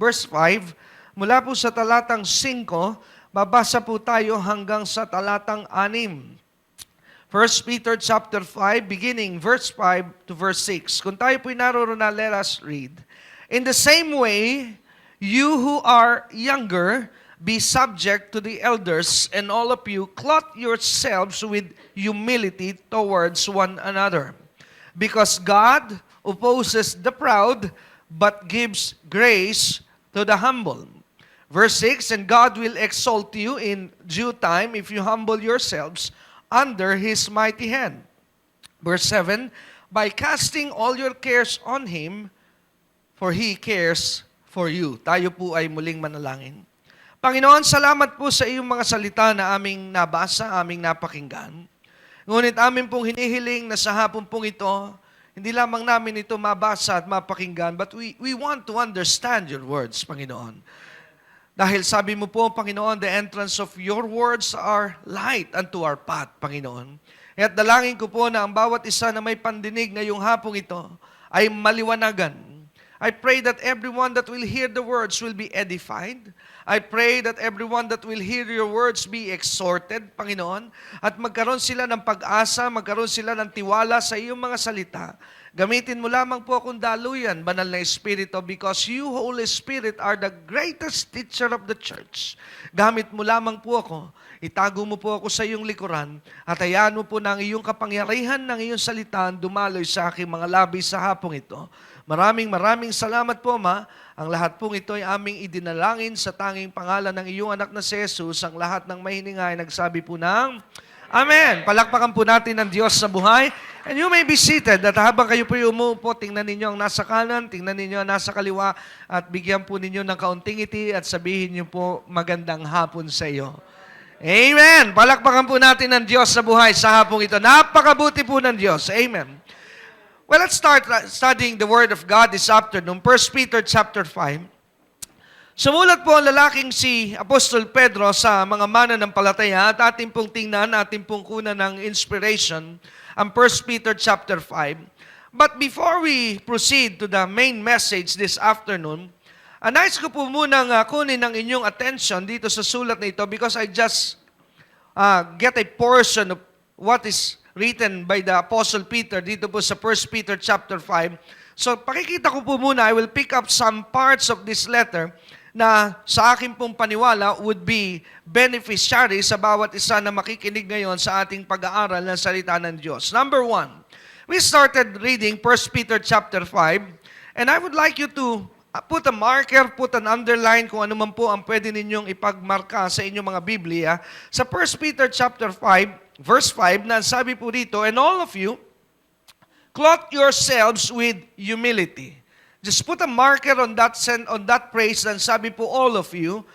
verse 5. Mula po sa talatang 5, babasa po tayo hanggang sa talatang 6. 1 Peter chapter 5, beginning verse 5 to verse 6. Kung tayo po'y naroon na, let us read. In the same way, you who are younger, be subject to the elders, and all of you, clothe yourselves with humility towards one another. Because God opposes the proud, but gives grace to the humble. Verse 6, and God will exalt you in due time if you humble yourselves under His mighty hand. Verse 7, by casting all your cares on Him, for He cares for you. Tayo po ay muling manalangin. Panginoon, salamat po sa iyong mga salita na aming nabasa, aming napakinggan. Ngunit amin pong hinihiling na sa hapon pong ito, hindi lamang namin ito mabasa at mapakinggan, but we want to understand your words, Panginoon. Dahil sabi mo po, Panginoon, the entrance of your words are light unto our path, Panginoon. At dalangin ko po na ang bawat isa na may pandinig ngayong hapong ito ay maliwanagan. I pray that everyone that will hear the words will be edified. I pray that everyone that will hear your words be exhorted, Panginoon, at magkaroon sila ng pag-asa, magkaroon sila ng tiwala sa iyong mga salita. Gamitin mo lamang po akong daluyan, Banal na Espiritu, because you, Holy Spirit, are the greatest teacher of the church. Gamit mo lamang po ako, itago mo po ako sa iyong likuran, at hayaan mo po na ang iyong kapangyarihan ng iyong salitaan dumaloy sa aking mga labi sa hapong ito. Maraming salamat po, Ma. Ang lahat pong ito ay aming idinalangin sa tanging pangalan ng iyong anak na si Jesus. Ang lahat ng may hininga ay nagsabi po ng Amen. Palakpakan po natin ang Diyos sa buhay. And you may be seated at habang kayo po umuupo, tingnan ninyo ang nasa kanan, tingnan ninyo ang nasa kaliwa at bigyan po ninyo ng kaunting ngiti at sabihin niyo po magandang hapon sa iyo. Amen. Palakpakan po natin ang Diyos sa buhay sa hapong ito. Napakabuti po ng Diyos. Amen. Well, let's start studying the Word of God this afternoon. 1 Peter chapter 5. Sumulat po ang lalaking si Apostol Pedro sa mga mananampalataya at ating pong tingnan, ating pong kunan ng inspiration, ang 1 Peter chapter 5. But before we proceed to the main message this afternoon, nais ko po munang kunin ang inyong attention dito sa sulat na ito because I just get a portion of what is written by the Apostle Peter dito po sa 1 Peter chapter 5. So pakikita ko po muna, I will pick up some parts of this letter na sa akin pong paniwala would be beneficiary sa bawat isa na makikinig ngayon sa ating pag-aaral ng salita ng Diyos. Number 1, we started reading 1 Peter chapter 5, and I would like you to put a marker, put an underline, kung ano man po ang pwede ninyong ipagmarka sa inyong mga Biblia. Sa 1 Peter chapter 5, verse 5, na sabi po dito, and all of you, clothe yourselves with humility. Just put a marker on that phrase, and sabi po, all of you,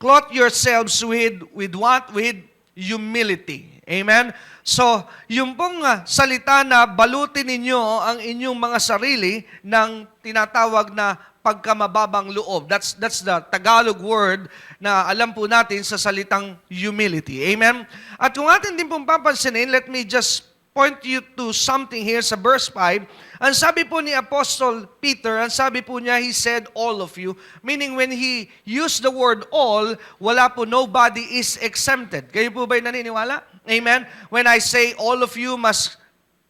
clothe yourselves with what? With humility. Amen? So, yung pong salita na balutin ninyo ang inyong mga sarili ng tinatawag na pagkamababang loob. That's the Tagalog word na alam po natin sa salitang humility. Amen? At kung atin din pong papansinin, let me just point you to something here sa verse 5. Ang sabi po ni Apostle Peter, ang sabi po niya, he said, all of you. Meaning when he used the word all, wala po, nobody is exempted. Kayo po ba'y naniniwala? Amen? When I say all of you must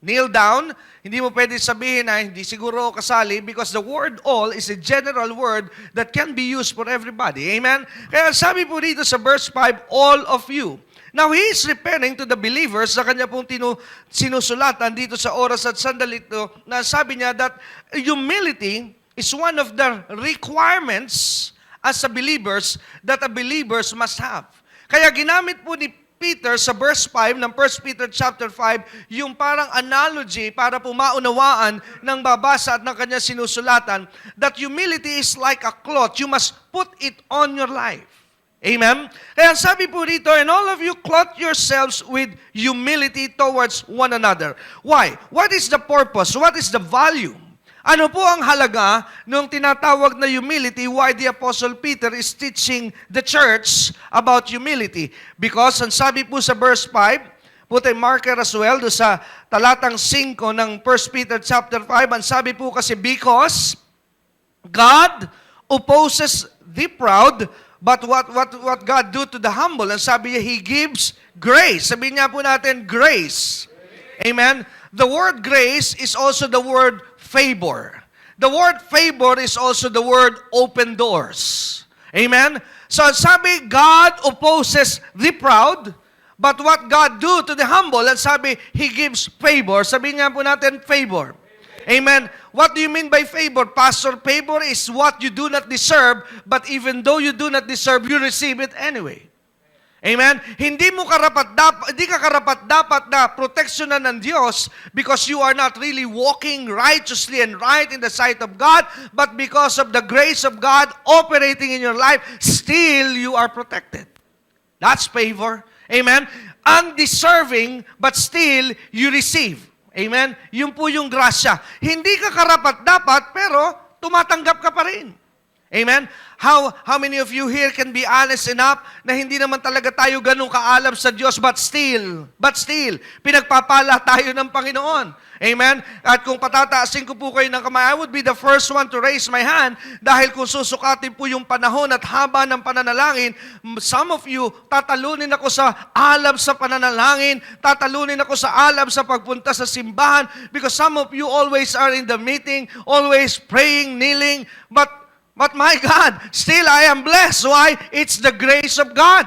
kneel down, hindi mo pwede sabihin na hindi siguro kasali because the word all is a general word that can be used for everybody. Amen? Kaya sabi po dito sa verse 5, all of you. Now, he is referring to the believers sa kanya pong sinusulatan dito sa oras at sandali ito na sabi niya that humility is one of the requirements as a believers that a believers must have. Kaya ginamit po ni Peter sa verse 5 ng 1 Peter chapter 5 yung parang analogy para po maunawaan ng babasa at ng kanya sinusulatan that humility is like a cloth. You must put it on your life. Amen? Kaya sabi po rito, and all of you clothe yourselves with humility towards one another. Why? What is the purpose? What is the value? Ano po ang halaga nung tinatawag na humility? Why the Apostle Peter is teaching the church about humility? Because, ang sabi po sa verse 5, put a marker as well do sa talatang 5 ng 1 Peter chapter 5, ang sabi po kasi, because God opposes the proud, but what God do to the humble? Ang sabi niya, He gives grace. Sabihin niya po natin, grace. Amen? The word grace is also the word favor. The word favor is also the word open doors. Amen? So sabi, God opposes the proud, but what God do to the humble, and sabi, He gives favor. Sabihin nga po natin, favor. Amen. What do you mean by favor? Pastor, favor is what you do not deserve, but even though you do not deserve, you receive it anyway. Amen? Hindi ka karapat-dapat na proteksyonan ng Diyos because you are not really walking righteously and right in the sight of God, but because of the grace of God operating in your life, still you are protected. That's favor. Amen? Undeserving, but still you receive. Amen? Yun po yung grasya. Hindi ka karapat-dapat, pero tumatanggap ka pa rin. Amen? How many of you here can be honest enough na hindi naman talaga tayo ganun kaalam sa Diyos, but still, pinagpapala tayo ng Panginoon. Amen? At kung patataasin ko po kayo ng kamay, I would be the first one to raise my hand dahil kung susukatin po yung panahon at haba ng pananalangin, some of you, tatalunin ako sa alam sa pananalangin, tatalunin ako sa alam sa pagpunta sa simbahan because some of you always are in the meeting, always praying, kneeling, But my God, still I am blessed. Why? It's the grace of God.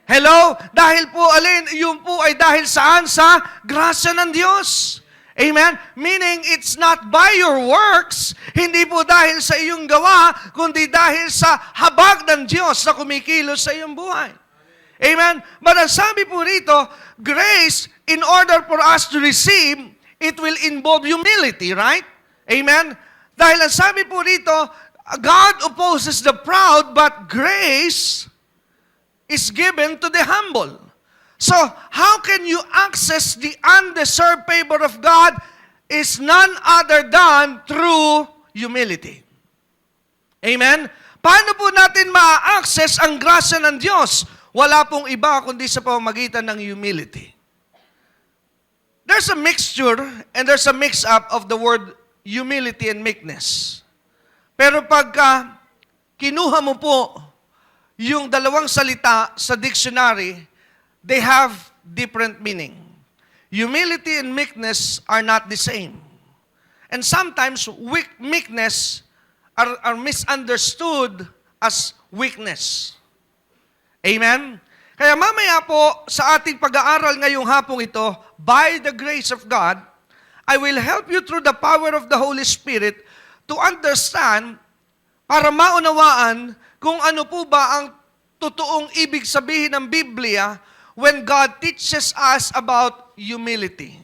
Hello? Dahil po, yun po ay dahil saan? Sa grasya ng Diyos. Amen? Meaning, it's not by your works, hindi po dahil sa iyong gawa, kundi dahil sa habag ng Diyos na kumikilos sa iyong buhay. Amen? But ang sabi po rito, grace, in order for us to receive, it will involve humility, right? Amen? Dahil ang sabi po rito, God opposes the proud, but grace is given to the humble. So, how can you access the undeserved favor of God is none other than through humility. Amen? Paano po natin ma-access ang grasya ng Diyos? Wala pong iba kundi sa pamamagitan ng humility. There's a mixture and there's a mix-up of the word humility and meekness. Pero pagka kinuha mo po yung dalawang salita sa dictionary, they have different meaning. Humility and meekness are not the same. And sometimes meekness are misunderstood as weakness. Amen? Kaya mamaya po sa ating pag-aaral ngayong hapong ito, by the grace of God, I will help you through the power of the Holy Spirit to understand, para maunawaan kung ano po ba ang totoong ibig sabihin ng Biblia when God teaches us about humility.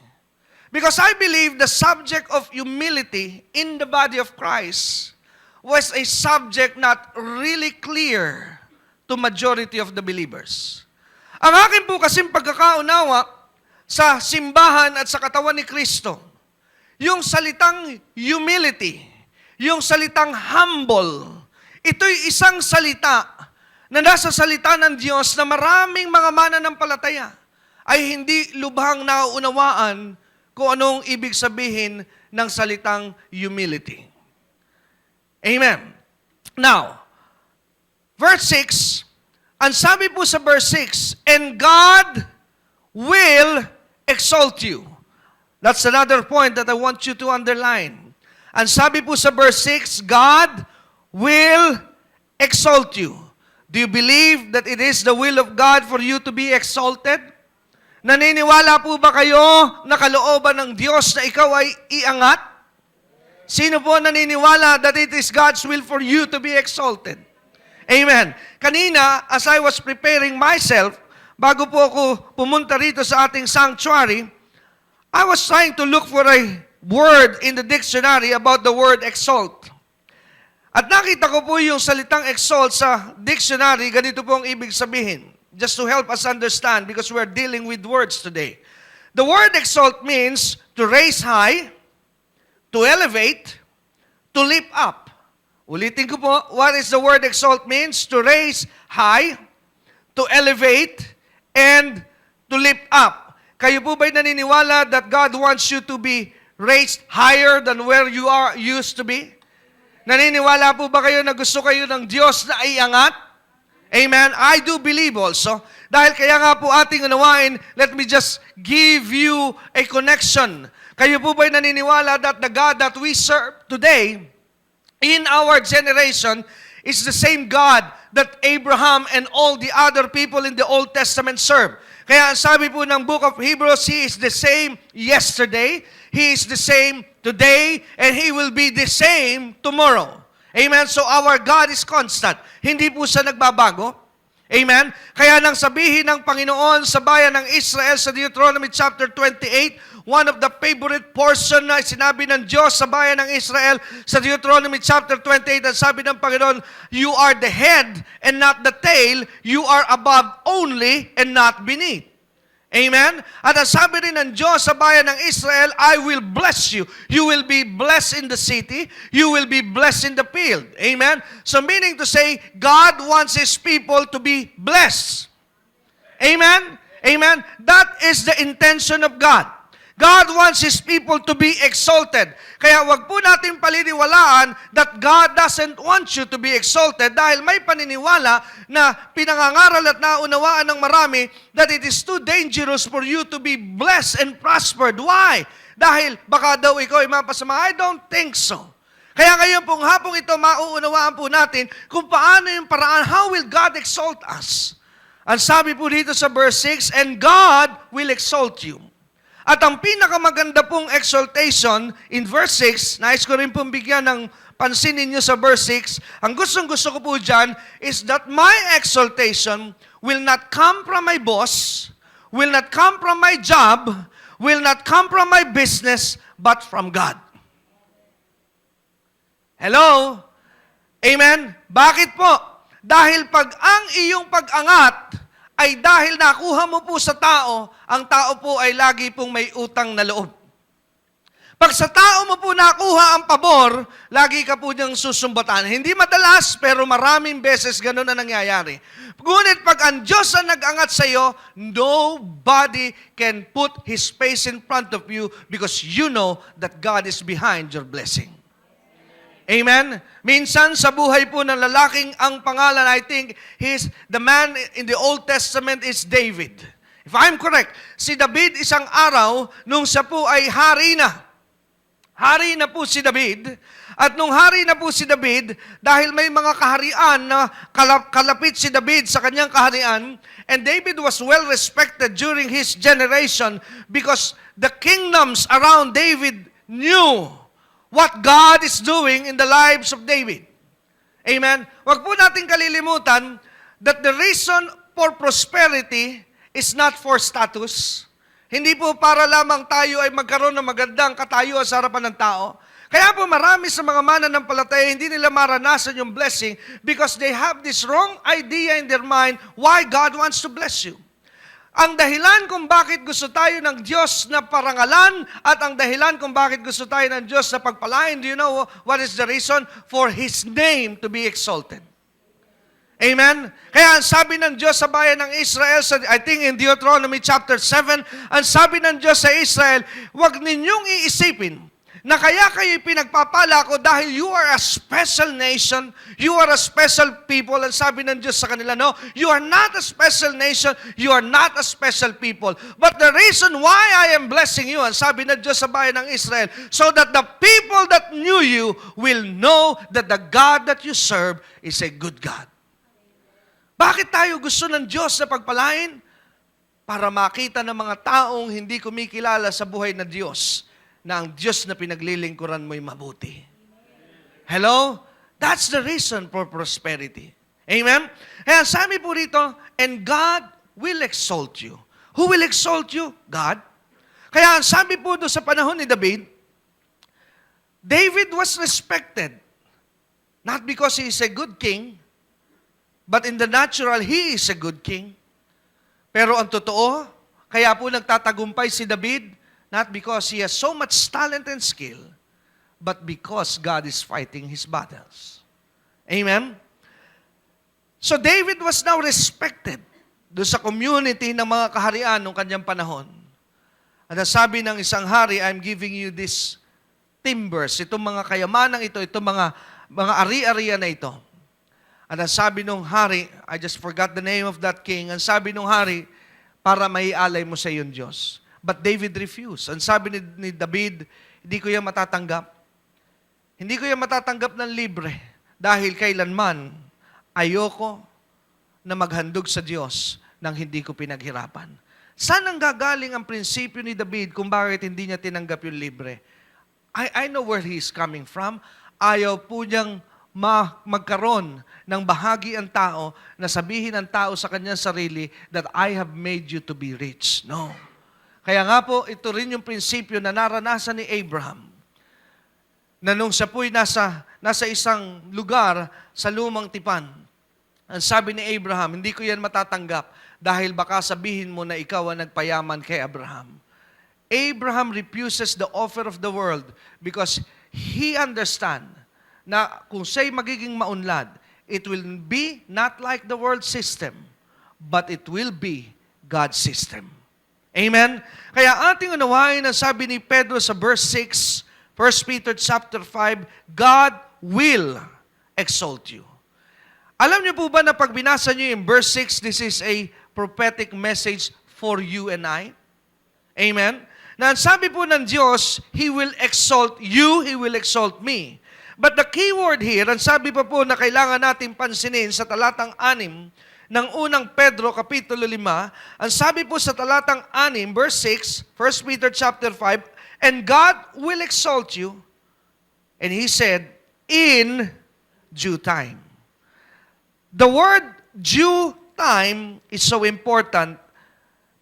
Because I believe the subject of humility in the body of Christ was a subject not really clear to majority of the believers. Ang akin po kasing pagkakaunawa sa simbahan at sa katawan ni Kristo, yung salitang humility, yung salitang humble, ito'y isang salita na nasa salita ng Diyos na maraming mga mananampalataya ay hindi lubhang nauunawaan kung anong ibig sabihin ng salitang humility. Amen. Now, verse 6, ang sabi po sa verse 6, and God will exalt you. That's another point that I want you to underline. Ang sabi po sa verse 6, God will exalt you. Do you believe that it is the will of God for you to be exalted? Naniniwala po ba kayo na kalooban ng Diyos na ikaw ay iangat? Sino po naniniwala that it is God's will for you to be exalted? Amen. Kanina, as I was preparing myself, bago po ako pumunta rito sa ating sanctuary, I was trying to look for a word in the dictionary about the word exalt. At nakita ko po yung salitang exalt sa dictionary, ganito po ang ibig sabihin. Just to help us understand, because we're dealing with words today. The word exalt means to raise high, to elevate, to lift up. Ulitin ko po, what is the word exalt means? To raise high, to elevate, and to lift up. Kayo po ba'y naniniwala that God wants you to be raised higher than where you are used to be? Naniniwala po ba kayo na gusto kayo ng Diyos na iangat? Amen? I do believe also. Dahil kaya nga po ating unawain, let me just give you a connection. Kayo po ba'y naniniwala that the God that we serve today, in our generation, is the same God that Abraham and all the other people in the Old Testament serve? Kaya sabi po ng book of Hebrews, He is the same yesterday, He is the same today, and He will be the same tomorrow. Amen? So our God is constant. Hindi po siya nagbabago. Amen? Kaya nang sabihin ng Panginoon sa bayan ng Israel sa Deuteronomy chapter 28, one of the favorite portion na sinabi ng Diyos sa bayan ng Israel sa Deuteronomy chapter 28, at sabi ng Panginoon, you are the head and not the tail, you are above only and not beneath. Amen? At ang sabi rin ng Diyos sa bayan ng Israel, I will bless you. You will be blessed in the city. You will be blessed in the field. Amen? So meaning to say, God wants His people to be blessed. Amen? Amen? That is the intention of God. God wants His people to be exalted. Kaya wag po natin paliniwalaan that God doesn't want you to be exalted dahil may paniniwala na pinangangaral at naunawaan ng marami that it is too dangerous for you to be blessed and prospered. Why? Dahil baka daw ikaw ay mapasama. I don't think so. Kaya ngayon pong hapong ito, mauunawaan po natin kung paano yung paraan, how will God exalt us? Ang sabi po dito sa verse 6, and God will exalt you. At ang pinakamaganda pong exaltation in verse 6, nais ko rin pong bigyan ng pansin ninyo sa verse 6, ang gustong-gusto ko po dyan is that my exaltation will not come from my boss, will not come from my job, will not come from my business, but from God. Hello? Amen? Bakit po? Dahil pag ang iyong pag-angat ay dahil nakuha mo po sa tao, ang tao po ay lagi pong may utang na loob. Pag sa tao mo po nakuha ang pabor, lagi ka po niyang susumbatan. Hindi madalas, pero maraming beses ganun na nangyayari. Ngunit pag ang Diyos ang nag-angat sa iyo, nobody can put His face in front of you because you know that God is behind your blessing. Amen? Minsan sa buhay po ng lalaking ang pangalan, I think, the man in the Old Testament is David. If I'm correct, si David isang araw, nung siya po ay hari na. Hari na po si David. At nung hari na po si David, dahil may mga kaharian na kalapit si David sa kanyang kaharian, and David was well respected during his generation because the kingdoms around David knew what God is doing in the lives of David. Amen? Huwag po natin kalilimutan that the reason for prosperity is not for status. Hindi po para lamang tayo ay magkaroon ng magandang katayuan sa harapan ng tao. Kaya po marami sa mga mananampalataya, hindi nila maranasan yung blessing because they have this wrong idea in their mind why God wants to bless you. Ang dahilan kung bakit gusto tayo ng Diyos na parangalan at ang dahilan kung bakit gusto tayo ng Diyos na pagpalain, do you know what is the reason? For His name to be exalted. Amen? Kaya ang sabi ng Diyos sa bayan ng Israel, I think in Deuteronomy chapter 7, ang sabi ng Diyos sa Israel, huwag ninyong iisipin na kaya kayo pinagpapala ko dahil you are a special nation, you are a special people. Ang sabi ng Diyos sa kanila, no, you are not a special nation, you are not a special people. But the reason why I am blessing you, ang sabi ng Diyos sa bayan ng Israel, so that the people that knew you will know that the God that you serve is a good God. Bakit tayo gusto ng Diyos na pagpalain? Para makita ng mga taong hindi kumikilala sa buhay na Diyos, na ang Diyos na pinaglilingkuran mo'y mabuti. Hello? That's the reason for prosperity. Amen? Kaya sabi po rito, and God will exalt you. Who will exalt you? God. Kaya sabi po doon sa panahon ni David, David was respected. Not because he is a good king, but in the natural, he is a good king. Pero ang totoo, kaya po nagtatagumpay si David, not because he has so much talent and skill, but because God is fighting his battles. Amen? So David was now respected doon sa community ng mga kaharian ng kanyang panahon. At sabi ng isang hari, I'm giving you these timbers, itong mga kayamanang ito, itong mga mga ari-arian na ito. At ang sabi nung hari, I just forgot the name of that king, ang sabi nung hari, para maialay mo sa iyong Diyos. But David refused. Ang sabi ni David, hindi ko yan matatanggap. Hindi ko yan matatanggap ng libre dahil kailanman ayoko na maghandog sa Diyos nang hindi ko pinaghirapan. Saan ang gagaling ang prinsipyo ni David kung bakit hindi niya tinanggap yung libre? I know where he is coming from. Ayaw po niyang magkaroon ng bahagi ang tao na sabihin ang tao sa kanyang sarili that I have made you to be rich. No. Kaya nga po, ito rin yung prinsipyo na naranasan ni Abraham na nung siya po'y nasa isang lugar sa lumang tipan. Ang sabi ni Abraham, hindi ko yan matatanggap dahil baka sabihin mo na ikaw ang nagpayaman kay Abraham. Abraham refuses the offer of the world because he understand na kung siya'y magiging maunlad, it will be not like the world system, but it will be God's system. Amen? Kaya ating unawain ang sabi ni Pedro sa verse 6, 1 Peter chapter 5, God will exalt you. Alam niyo po ba na pag binasa niyo yung verse 6, this is a prophetic message for you and I? Amen? Na sabi po ng Diyos, He will exalt you, He will exalt me. But the key word here, ang sabi pa po na kailangan natin pansinin sa talatang 6 ng unang Pedro kapitulo 5, ang sabi po sa talatang 6, verse 6, 1 Peter chapter 5, and God will exalt you, and He said, in due time. The word due time is so important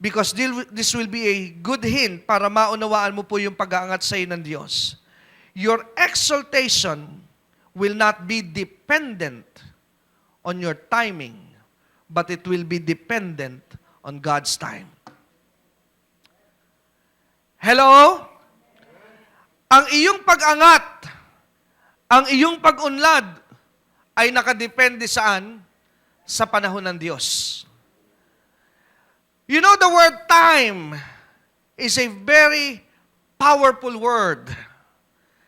because this will be a good hint para maunawaan mo po yung pag-aangat sa iyo ng Diyos. Your exaltation will not be dependent on your timing, but it will be dependent on God's time. Hello? Ang iyong pag-angat, ang iyong pag-unlad, ay nakadepende saan? Sa panahon ng Diyos. You know, the word time is a very powerful word.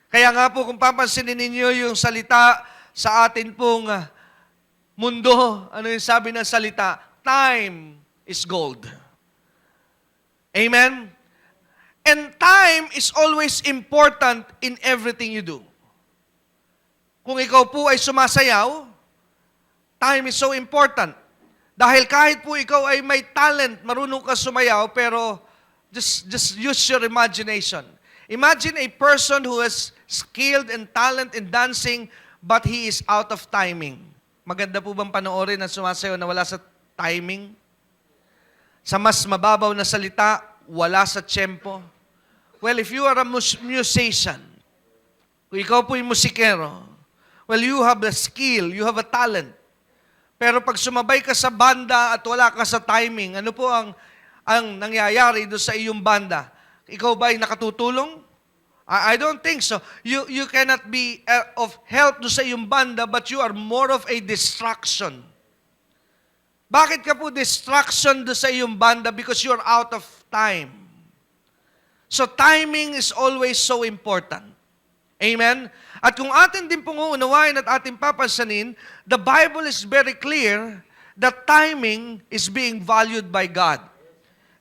Kaya nga po, kung papansinin ninyo yung salita sa atin pong mundo, ano yung sabi ng salita? Time is gold. Amen? And time is always important in everything you do. Kung ikaw po ay sumasayaw, time is so important. Dahil kahit po ikaw ay may talent, marunong ka sumayaw, pero just use your imagination. Imagine a person who is skilled and talent in dancing, but he is out of timing. Maganda po bang panoorin ang sumasayaw na wala sa timing? Sa mas mababaw na salita, wala sa tempo. Well, if you are a musician, kung ikaw po yung musikero, well, you have a skill, you have a talent. Pero pag sumabay ka sa banda at wala ka sa timing, ano po ang nangyayari doon sa iyong banda? Ikaw ba ay nakatutulong? I don't think so. You cannot be of help doon sa iyong banda, but you are more of a distraction. Bakit ka po distraction doon sa iyong banda? Because you are out of time. So timing is always so important. Amen? At kung atin din pong uunawain at ating papansanin, the Bible is very clear that timing is being valued by God.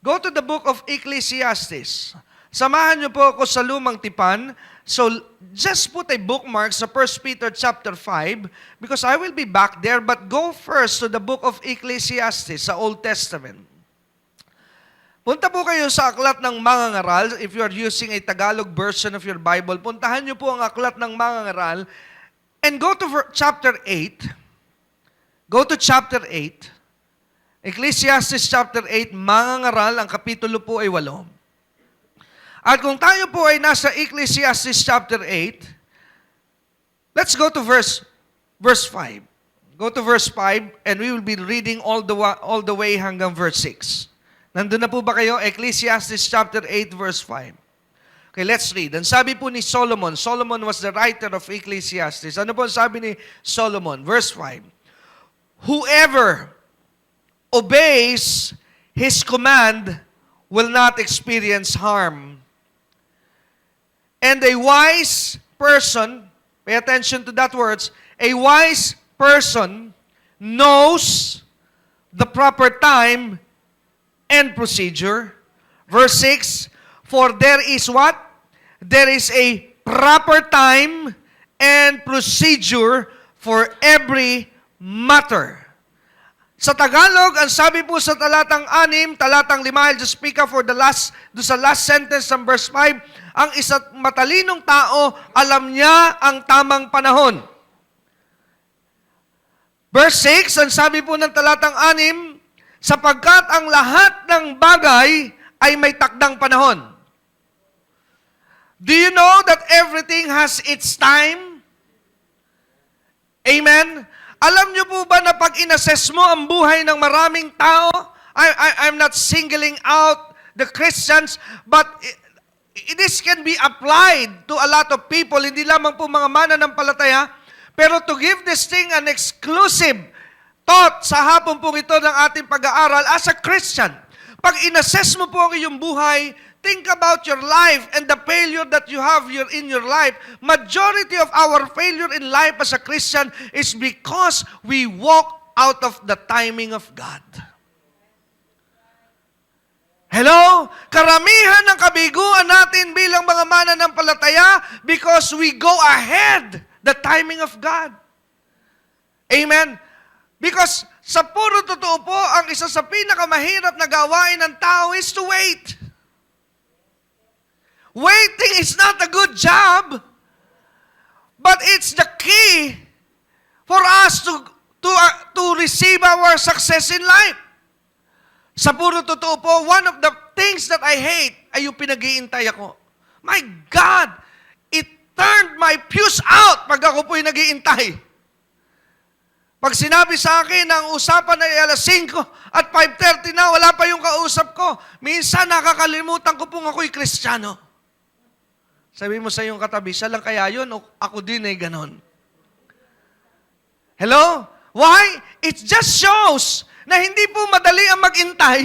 Go to the book of Ecclesiastes. Samahan niyo po ako sa lumang tipan. So, just put a bookmark sa 1 Peter chapter 5 because I will be back there, but go first to the book of Ecclesiastes sa Old Testament. Punta po kayo sa aklat ng Mangangaral. If you are using a Tagalog version of your Bible, puntahan niyo po ang aklat ng Mangangaral and go to chapter 8. Go to chapter 8. Ecclesiastes chapter 8, Mangangaral, ang kapitulo po ay 8. At kung tayo po ay nasa Ecclesiastes chapter 8, let's go to verse 5. Go to verse 5 and we will be reading all the way hanggang verse 6. Nandun na po ba kayo? Ecclesiastes chapter 8 verse 5. Okay, let's read. Ang sabi po ni Solomon, Solomon was the writer of Ecclesiastes. Ano po ang sabi ni Solomon? Verse 5. Whoever obeys his command will not experience harm. And a wise person, Pay attention to that words. A wise person knows the proper time and procedure. Verse 6, for there is what? There is a proper time and procedure for every matter. Sa Tagalog, ang sabi po sa talatang 6, talatang 5, I'll just speak up for sa last sentence ng verse 5, ang isa't matalinong tao, alam niya ang tamang panahon. Verse 6, ang sabi po ng talatang 6, sapagkat ang lahat ng bagay ay may takdang panahon. Do you know that everything has its time? Amen? Alam niyo po ba na pag inassess mo ang buhay ng maraming tao, I'm not singling out the Christians, but this can be applied to a lot of people, hindi lamang po mga mananampalataya, pero to give this thing an exclusive thought sa hapon po ito ng ating pag-aaral as a Christian. Pag inassess mo po ang iyong buhay, think about your life and the failure that you have in your life. Majority of our failure in life as a Christian is because we walk out of the timing of God. Hello? Karamihan ng kabiguan natin bilang mga mananampalataya because we go ahead the timing of God. Amen? Because sa puro totoo po, ang isa sa pinakamahirap na gawain ng tao is to wait. Waiting is not a good job, but it's the key for us to receive our success in life. Sa puro totoo po, one of the things that I hate ay yung pinag-iintay ako. My God, it turned my fuse out pag ako po'y nag-iintay. Pag sinabi sa akin na ang usapan ay alas 5 at 5:30 na, wala pa yung kausap ko, minsan nakakalimutan ko pong ako'y Kristiyano. Sabi mo sa iyong katabi, siya lang kaya yun o ako din ay ganon? Hello? Why? It just shows na hindi po madali ang mag-intay.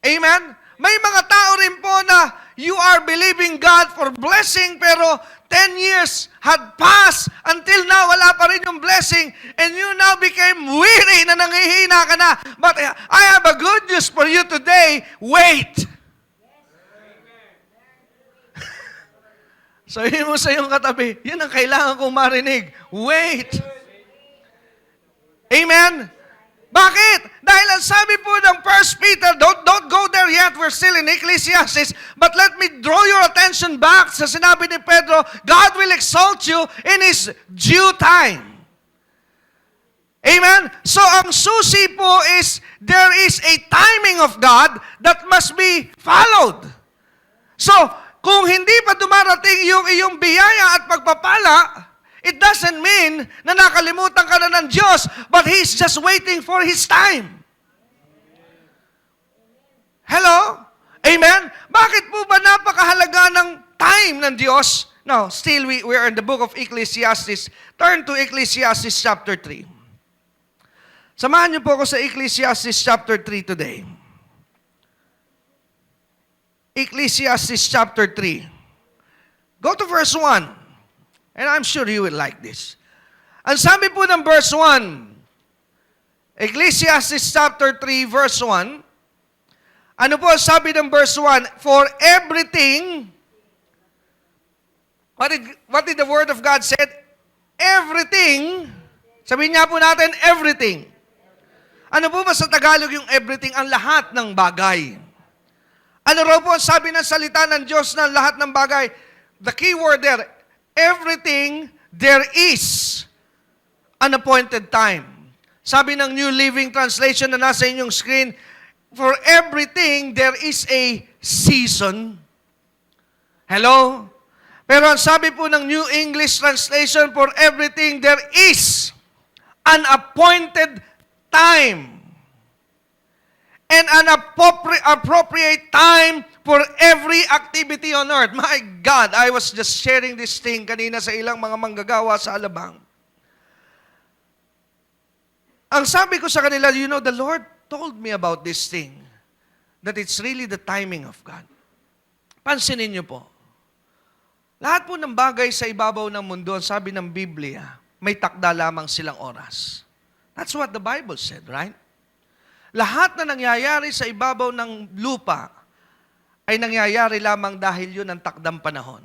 Amen? May mga tao rin po na you are believing God for blessing pero 10 years had passed until now wala pa rin yung blessing and you now became weary na nangihina ka na. But I have a good news for you today. Wait! Sabihin mo sa iyong katabi, yun ang kailangan kong marinig. Wait! Amen? Bakit? Dahil ang sabi po ng 1 Peter, don't go there yet, we're still in Ecclesiastes, but let me draw your attention back sa sinabi ni Pedro, God will exalt you in His due time. Amen? So ang susi po is, there is a timing of God that must be followed. So, kung hindi pa dumarating yung iyong biyaya at pagpapala, it doesn't mean na nakalimutan ka na ng Diyos, but He's just waiting for His time. Hello? Amen? Bakit po ba napakahalaga ng time ng Diyos? Now, still we are in the book of Ecclesiastes. Turn to Ecclesiastes chapter 3. Samahan niyo po ako sa Ecclesiastes chapter 3 today. Ecclesiastes chapter 3. Go to verse 1. And I'm sure you will like this. Ang sabi po ng verse 1, Ecclesiastes chapter 3 verse 1, ano po sabi ng verse 1? For everything, what did the Word of God said? Everything, sabihin niya po natin, everything. Ano po ba sa Tagalog yung everything? Ang lahat ng bagay. Ano raw po ang sabi ng salita ng Diyos ng lahat ng bagay? The key word there, everything there is an appointed time. Sabi ng New Living Translation na nasa inyong screen, for everything there is a season. Hello? Pero ang sabi po ng New English Translation, for everything there is an appointed time. And an appropriate time for every activity on earth. My God, I was just sharing this thing kanina sa ilang mga manggagawa sa Alabang. Ang sabi ko sa kanila, you know, the Lord told me about this thing, that it's really the timing of God. Pansinin niyo po. Lahat po ng bagay sa ibabaw ng mundo, ang sabi ng Biblia, may takda lamang silang oras. That's what the Bible said, right? Lahat na nangyayari sa ibabaw ng lupa ay nangyayari lamang dahil yun ang takdang panahon.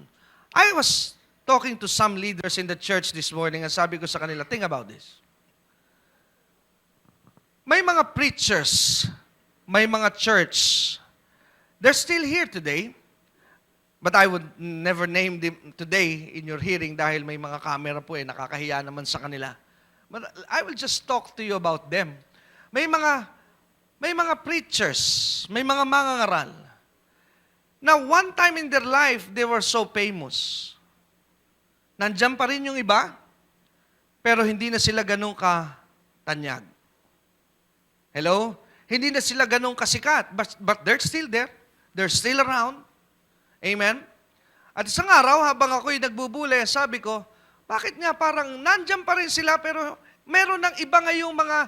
I was talking to some leaders in the church this morning and sabi ko sa kanila, think about this. May mga preachers, may mga church, they're still here today, but I would never name them today in your hearing dahil may mga camera po nakakahiya naman sa kanila. But I will just talk to you about them. May mga preachers, may mga mangangaral, na one time in their life, they were so famous. Nandiyan pa rin yung iba, pero hindi na sila ganun katanyag. Hello? Hindi na sila ganun kasikat, but they're still there. They're still around. Amen? At isang araw, habang ako'y nagbubulay, sabi ko, bakit nga parang nandiyan pa rin sila, pero meron ng iba ngayong mga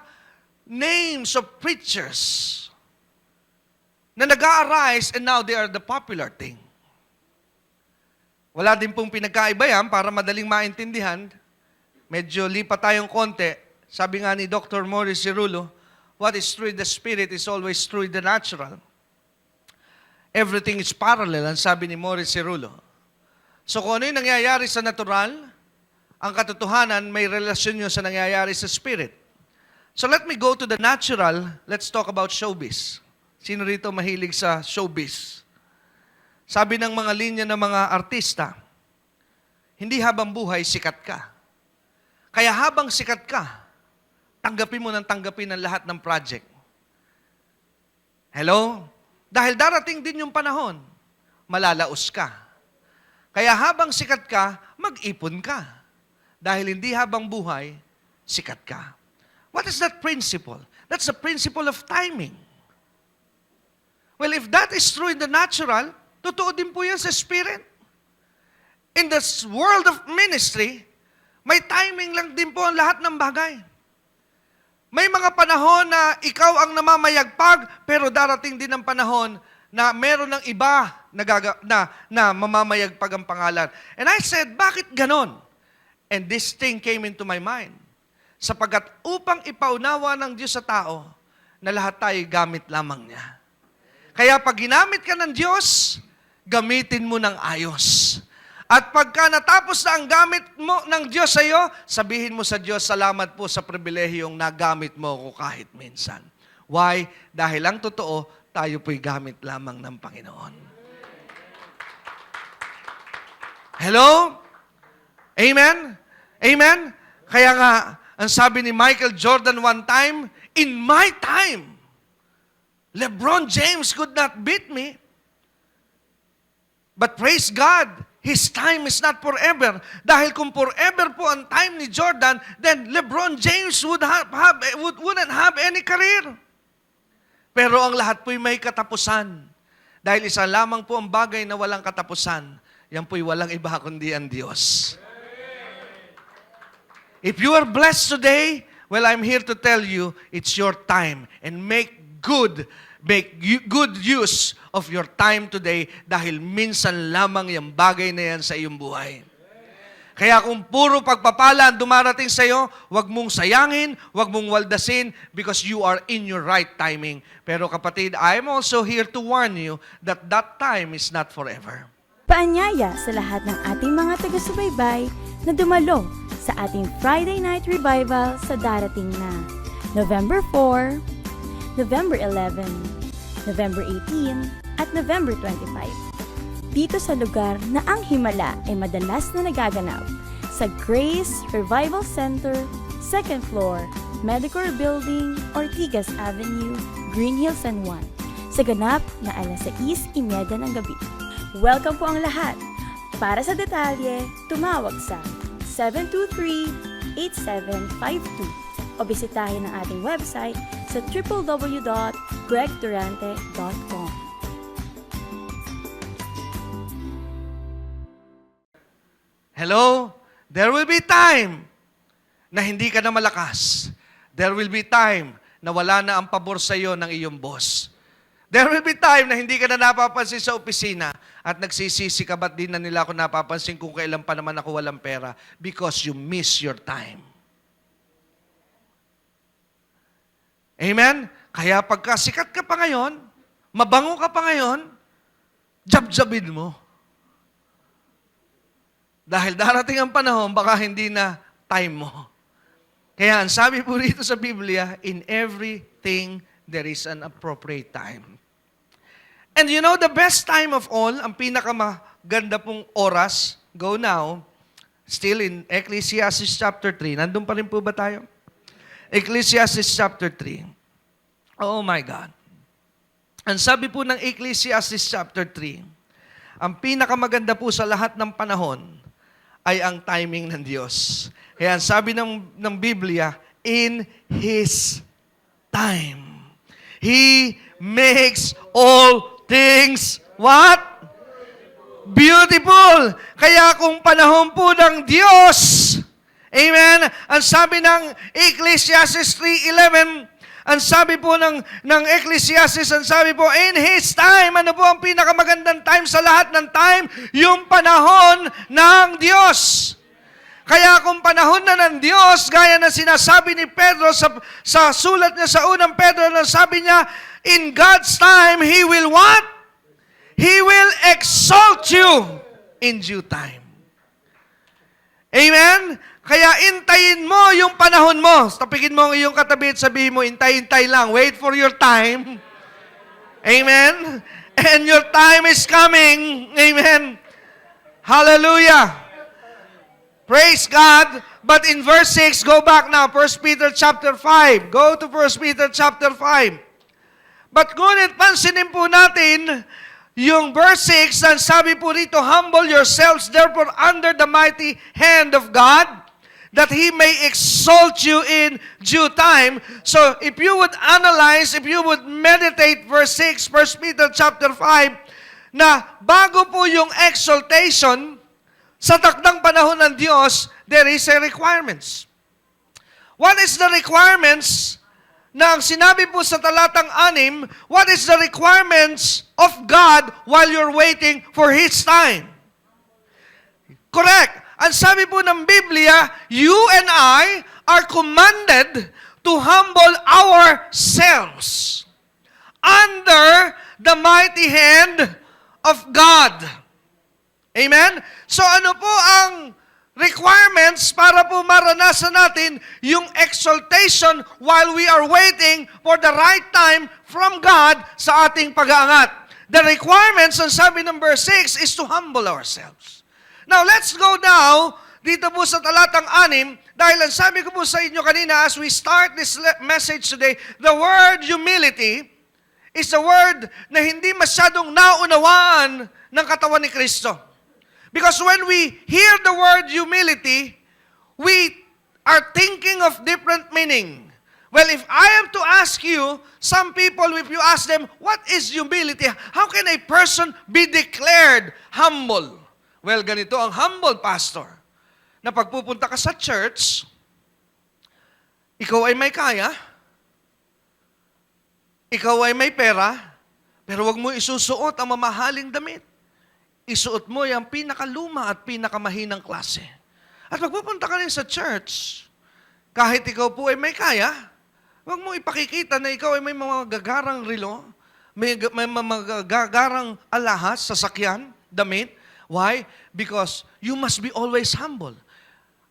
names of preachers na nag-a-arise and now they are the popular thing. Wala din pong pinagkaiba yan para madaling maintindihan. Medyo lipat tayong konti. Sabi nga ni Dr. Morris Cirulo, what is true in the spirit is always true in the natural. Everything is parallel, ang sabi ni Morris Cirulo. So kung ano yung nangyayari sa natural, ang katotohanan may relasyon yun sa nangyayari sa spirit. So let me go to the natural. Let's talk about showbiz. Sino rito mahilig sa showbiz? Sabi ng mga linya ng mga artista, hindi habang buhay, sikat ka. Kaya habang sikat ka, tanggapin mo ng tanggapin ang lahat ng project. Hello? Dahil darating din yung panahon, malalaos ka. Kaya habang sikat ka, mag-ipon ka. Dahil hindi habang buhay, sikat ka. What is that principle? That's the principle of timing. Well, if that is true in the natural, totoo din po yan sa spirit. In the world of ministry, may timing lang din po ang lahat ng bagay. May mga panahon na ikaw ang namamayagpag, pero darating din ang panahon na meron ng iba na mamamayagpag ang pangalan. And I said, bakit ganon? And this thing came into my mind. Sapagkat upang ipaunawa ng Diyos sa tao, na lahat tayo gamit lamang niya. Kaya pag ginamit ka ng Diyos, gamitin mo ng ayos. At pagka natapos na ang gamit mo ng Diyos sa iyo, sabihin mo sa Diyos, salamat po sa pribilehiyong nagamit mo ako kahit minsan. Why? Dahil ang totoo, tayo po'y gamit lamang ng Panginoon. Hello? Amen? Amen? Kaya nga, ang sabi ni Michael Jordan one time, in my time, LeBron James could not beat me. But praise God, his time is not forever. Dahil kung forever po ang time ni Jordan, then LeBron James wouldn't have any career. Pero ang lahat po'y may katapusan. Dahil isa lamang po ang bagay na walang katapusan. Yan po'y walang iba kundi ang Diyos. If you are blessed today, well, I'm here to tell you, it's your time. And make good use of your time today dahil minsan lamang yung bagay na yan sa iyong buhay. Kaya kung puro pagpapala ang dumarating sa iyo, huwag mong sayangin, huwag mong waldasin because you are in your right timing. Pero kapatid, I'm also here to warn you that that time is not forever. Paanyaya sa lahat ng ating mga taga-subaybay na dumalo sa ating Friday Night Revival sa darating na November 4, November 11, November 18, at November 25. Dito sa lugar na ang himala ay madalas na nagaganap sa Grace Revival Center, 2nd floor, Medicor Building, Ortigas Avenue, Green Hills, San Juan, sa ganap na alas 6:30 ng gabi. Welcome po ang lahat. Para sa detalye, tumawag sa 723-8752 o bisitahin ang ating website sa www.gregdurante.com. Hello? There will be time na hindi ka na malakas. There will be time na wala na ang pabor sa iyo ng iyong boss. There will be time na hindi ka na napapansin sa opisina at nagsisisi ka, ba't di na nila ako napapansin kung kailan pa naman ako walang pera? Because you miss your time. Amen? Kaya pagka sikat ka pa ngayon, mabango ka pa ngayon, jab-jabin mo. Dahil darating ang panahon, baka hindi na time mo. Kaya ang sabi po rito sa Biblia, in everything there is an appropriate time. And you know, the best time of all, ang pinakamaganda pong oras, go now, still in Ecclesiastes chapter 3. Nandun pa rin po ba tayo? Ecclesiastes chapter 3. Oh my God. Ang sabi po ng Ecclesiastes chapter 3, ang pinakamaganda po sa lahat ng panahon ay ang timing ng Diyos. Kaya ang sabi ng Biblia, in His time. He makes all things, what? Beautiful. Kaya kung panahon po ng Diyos, amen, ang sabi ng Ecclesiastes 3:11, ang sabi po ng Ecclesiastes, ang sabi po, in His time, ano po ang pinakamagandang time sa lahat ng time? Yung panahon ng Diyos. Kaya kung panahon na ng Diyos, gaya na sinasabi ni Pedro sa sulat niya sa unang Pedro, na sabi niya, in God's time, He will what? He will exalt you in due time. Amen? Kaya intayin mo yung panahon mo. Tapikin mo ang iyong katabi at sabihin mo, intay lang. Wait for your time. Amen? And your time is coming. Amen? Hallelujah. Praise God. But in verse 6, go back now. 1 Peter chapter 5. Go to 1 Peter chapter 5. But ngunit pansinin po natin, yung verse 6, ang sabi po rito, humble yourselves therefore under the mighty hand of God, that He may exalt you in due time. So, if you would analyze, if you would meditate verse 6, 1 Peter chapter 5, na bago po yung exaltation, sa takdang panahon ng Diyos, there is a requirements. What is the requirements na ang sinabi po sa talatang 6, what is the requirements of God while you're waiting for His time? Correct. Ang sabi po ng Biblia, you and I are commanded to humble ourselves under the mighty hand of God. Amen? So ano po ang requirements para po maranasan natin yung exaltation while we are waiting for the right time from God sa ating pag-aangat? The requirements, ang sabi ng verse 6, is to humble ourselves. Now, let's go now dito po sa talatang 6, dahil ang sabi ko po sa inyo kanina as we start this message today, the word humility is a word na hindi masyadong naunawaan ng katawan ni Kristo. Because when we hear the word humility, we are thinking of different meaning. Well, if I am to ask you, some people, if you ask them, what is humility? How can a person be declared humble? Well, ganito ang humble, pastor. Na pagpupunta ka sa church, ikaw ay may kaya, ikaw ay may pera, pero wag mo isusuot ang mamahaling damit. Isuot mo yung pinakaluma at pinakamahinang klase. At pagpupunta ka rin sa church, kahit ikaw po ay may kaya, huwag mo ipakikita na ikaw ay may mga gagarang relo, may mga gagarang alahas, sasakyan, damit. Why? Because you must be always humble.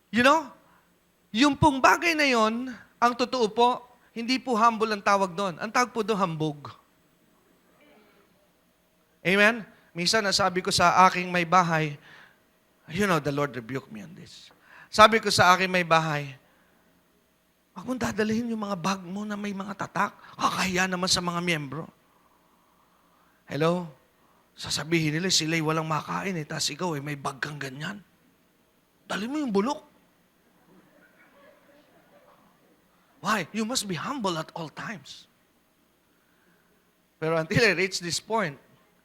You know, yung pong bagay na yon, ang totoo po, hindi po humble ang tawag doon. Ang tawag po doon, hambog. Amen? Minsan, nasabi ko sa aking may bahay, you know, the Lord rebuked me on this. Sabi ko sa aking may bahay, wag mong dadalhin yung mga bag mo na may mga tatak. Kakahiya naman sa mga miyembro. Hello? Sasabihin nila, sila'y walang makain tapos ikaw may bag kang ganyan. Dali mo yung bulok. Why? You must be humble at all times. Pero until I reach this point,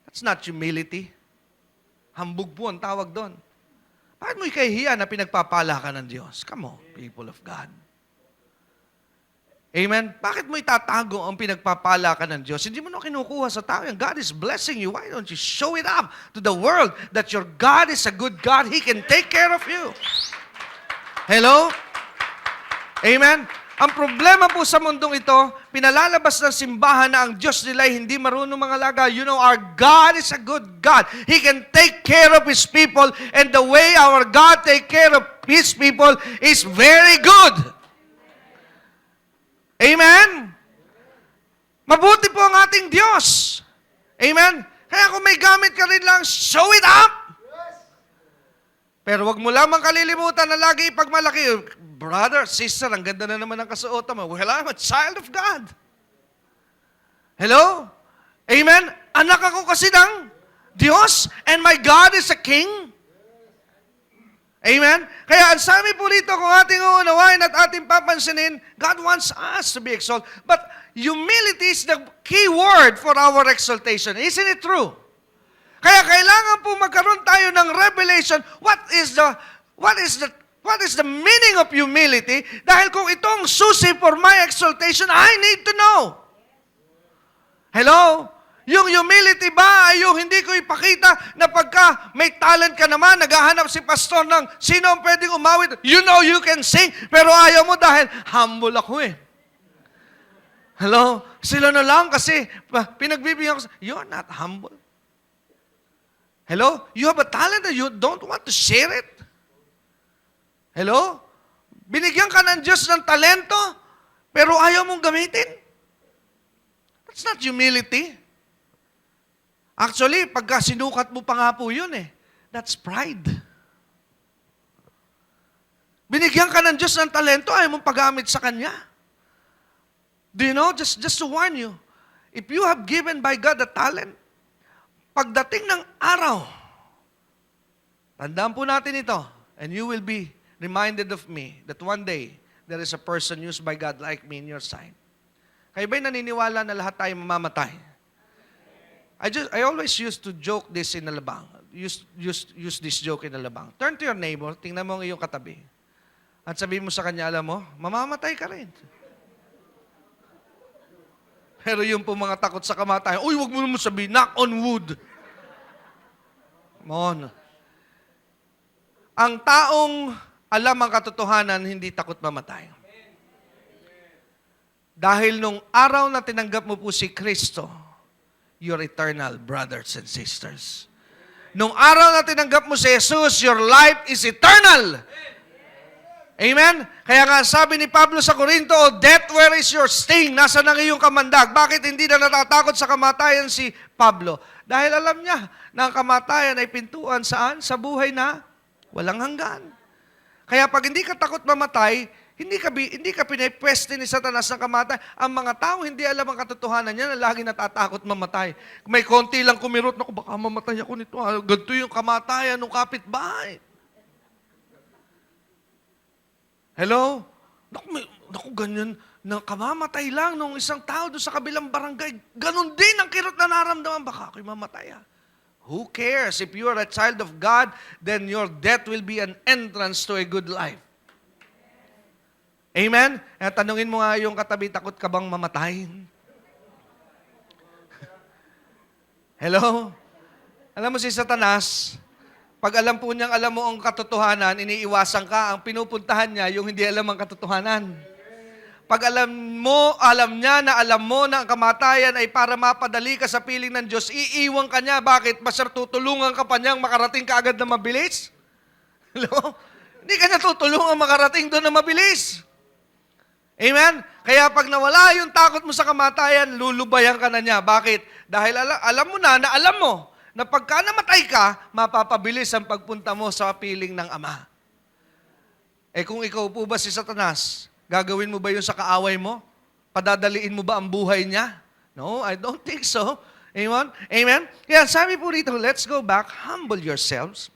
that's not humility. Hambog po ang tawag doon. Bakit mo ikahihiya na pinagpapala ka ng Diyos? Come on, people of God. Amen? Bakit mo itatago ang pinagpapala ka ng Diyos? Hindi mo na kinukuha sa tao yan. God is blessing you. Why don't you show it up to the world that your God is a good God? He can take care of you. Hello? Amen? Ang problema po sa mundong ito, pinalalabas ng simbahan na ang Diyos nila ay hindi marunong mangalaga. You know, our God is a good God. He can take care of His people, and the way our God take care of His people is very good. Amen? Mabuti po ang ating Diyos. Amen? Kaya kung may gamit ka rin lang, show it up. Pero wag mo lamang kalilimutan na lagi ipagmalaki. Brother, sister, ang ganda na naman ang kasuotan mo. Well, I'm a child of God. Hello? Amen? Anak ako kasi ng Diyos, and my God is a King. Amen? Kaya ang sabi po rito, kung ating uunawain at ating papansinin, God wants us to be exalted. But humility is the key word for our exaltation. Isn't it true? Kaya kailangan po magkaroon tayo ng revelation, what is the meaning of humility? Dahil kung itong susi for my exaltation, I need to know. Hello? Yung humility ba ay yung hindi ko ipakita na pagka may talent ka naman, naghahanap si pastor ng sino ang pwedeng umawit. You know you can sing, pero ayaw mo dahil humble ako eh. Hello? Sila na lang kasi pinagbibigyan ko. You're not humble. Hello? You have a talent and you don't want to share it. Hello? Binigyan ka ng Diyos ng talento, pero ayaw mong gamitin. That's not humility. Actually, pagka sinukat mo pa nga po yun eh, that's pride. Binigyan ka ng Diyos ng talento, ayaw mong paggamit sa Kanya. Do you know, just to warn you, if you have given by God a talent, pagdating ng araw, tandaan po natin ito, and you will be reminded of me that one day, there is a person used by God like me in your sight. Kayo ba'y naniniwala na lahat tayo mamamatay? I always used to joke this in Alabang. Use this joke in Alabang. Turn to your neighbor, tingnan mo ang iyong katabi. At sabihin mo sa kanya, alam mo, mamamatay ka rin. Pero yung po mga takot sa kamatayan, uy, wag mo naman sabihin, knock on wood. Come on. Ang taong alam ang katotohanan, hindi takot mamatay. Dahil nung araw na tinanggap mo po si Kristo, your eternal brothers and sisters. Nung araw na tinanggap mo si Jesus, your life is eternal. Amen? Kaya nga sabi ni Pablo sa Corinto, death, where is your sting? Nasaan ang iyong kamandag? Bakit hindi na natatakot sa kamatayan si Pablo? Dahil alam niya na ang kamatayan ay pintuan saan? Sa buhay na walang hanggan. Kaya pag hindi ka takot mamatay, hindi ka pinipweste ni Satanas ng kamatayan. Ang mga tao hindi alam ang katotohanan niya na lagi natatakot mamatay. May konti lang kumirot, naku, baka mamatay ako nito. Ganito yung kamatayan ng kapitbahay. Hello? Naku, ganyan, na kamamatay lang nung isang tao doon sa kabilang barangay. Ganon din ang kirot na naramdaman. Baka ako'y mamatay. Who cares? If you are a child of God, then your death will be an entrance to a good life. Amen? Tanungin mo nga yung katabi, takot ka bang mamatay? Hello? Alam mo si Satanas, pag alam po niyang alam mo ang katotohanan, iniiwasan ka. Ang pinupuntahan niya, yung hindi alam ang katotohanan. Pag alam niya na alam mo na ang kamatayan ay para mapadali ka sa piling ng Diyos, iiwan ka niya. Bakit? Basta tutulungan ka pa niyang makarating ka agad na mabilis? Hello? Hindi ka niya tutulungan makarating doon na mabilis. Amen? Kaya pag nawala yung takot mo sa kamatayan, lulubayan ka na niya. Bakit? Dahil alam mo na alam mo na pagka namatay ka, mapapabilis ang pagpunta mo sa piling ng Ama. Eh kung ikaw po ba si Satanas, gagawin mo ba yun sa kaaway mo? Padadaliin mo ba ang buhay niya? No, I don't think so. Amen? Amen? Kaya sabi po rito, let's go back, humble yourselves.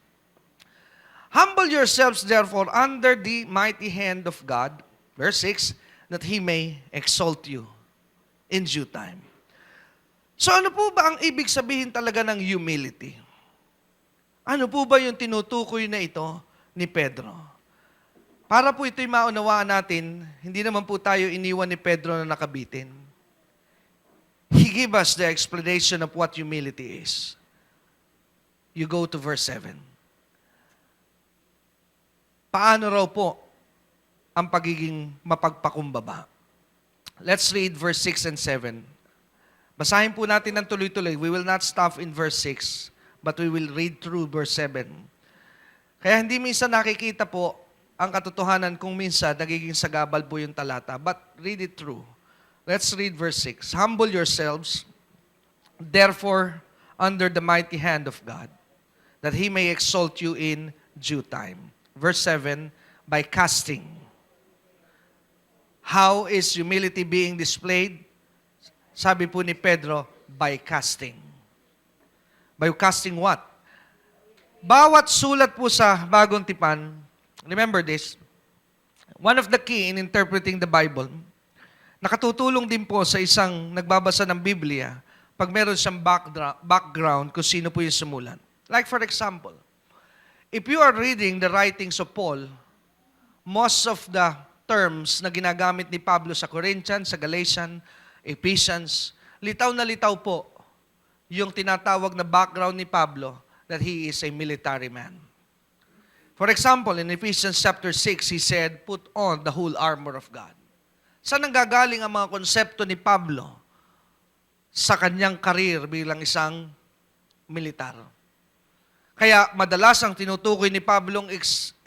Humble yourselves therefore under the mighty hand of God. Verse 6, that He may exalt you in due time. So ano po ba ang ibig sabihin talaga ng humility? Ano po ba yung tinutukoy na ito ni Pedro? Para po ito'y maunawaan natin, hindi naman po tayo iniwan ni Pedro na nakabitin. He gave us the explanation of what humility is. You go to verse 7. Paano raw po ang pagiging mapagpakumbaba? Let's read verse 6 and 7. Basahin po natin ng tuloy-tuloy. We will not stop in verse 6, but we will read through verse 7. Kaya hindi minsan nakikita po ang katotohanan kung minsan nagiging sagabal po yung talata. But read it through. Let's read verse 6. Humble yourselves, therefore, under the mighty hand of God, that He may exalt you in due time. Verse 7, by casting. How is humility being displayed? Sabi po ni Pedro, by casting. By casting what? Bawat sulat po sa Bagong Tipan, remember this, one of the key in interpreting the Bible, nakatutulong din po sa isang nagbabasa ng Biblia pag meron siyang background kung sino po yung sumulat. Like for example, if you are reading the writings of Paul, most of the terms na ginagamit ni Pablo sa Corinthians, sa Galatians, Ephesians, litaw na litaw po yung tinatawag na background ni Pablo that he is a military man. For example, in Ephesians chapter 6, he said, put on the whole armor of God. Saan nanggagaling ang mga konsepto ni Pablo sa kanyang karir bilang isang militar? Kaya madalas ang tinutukoy ni Pablong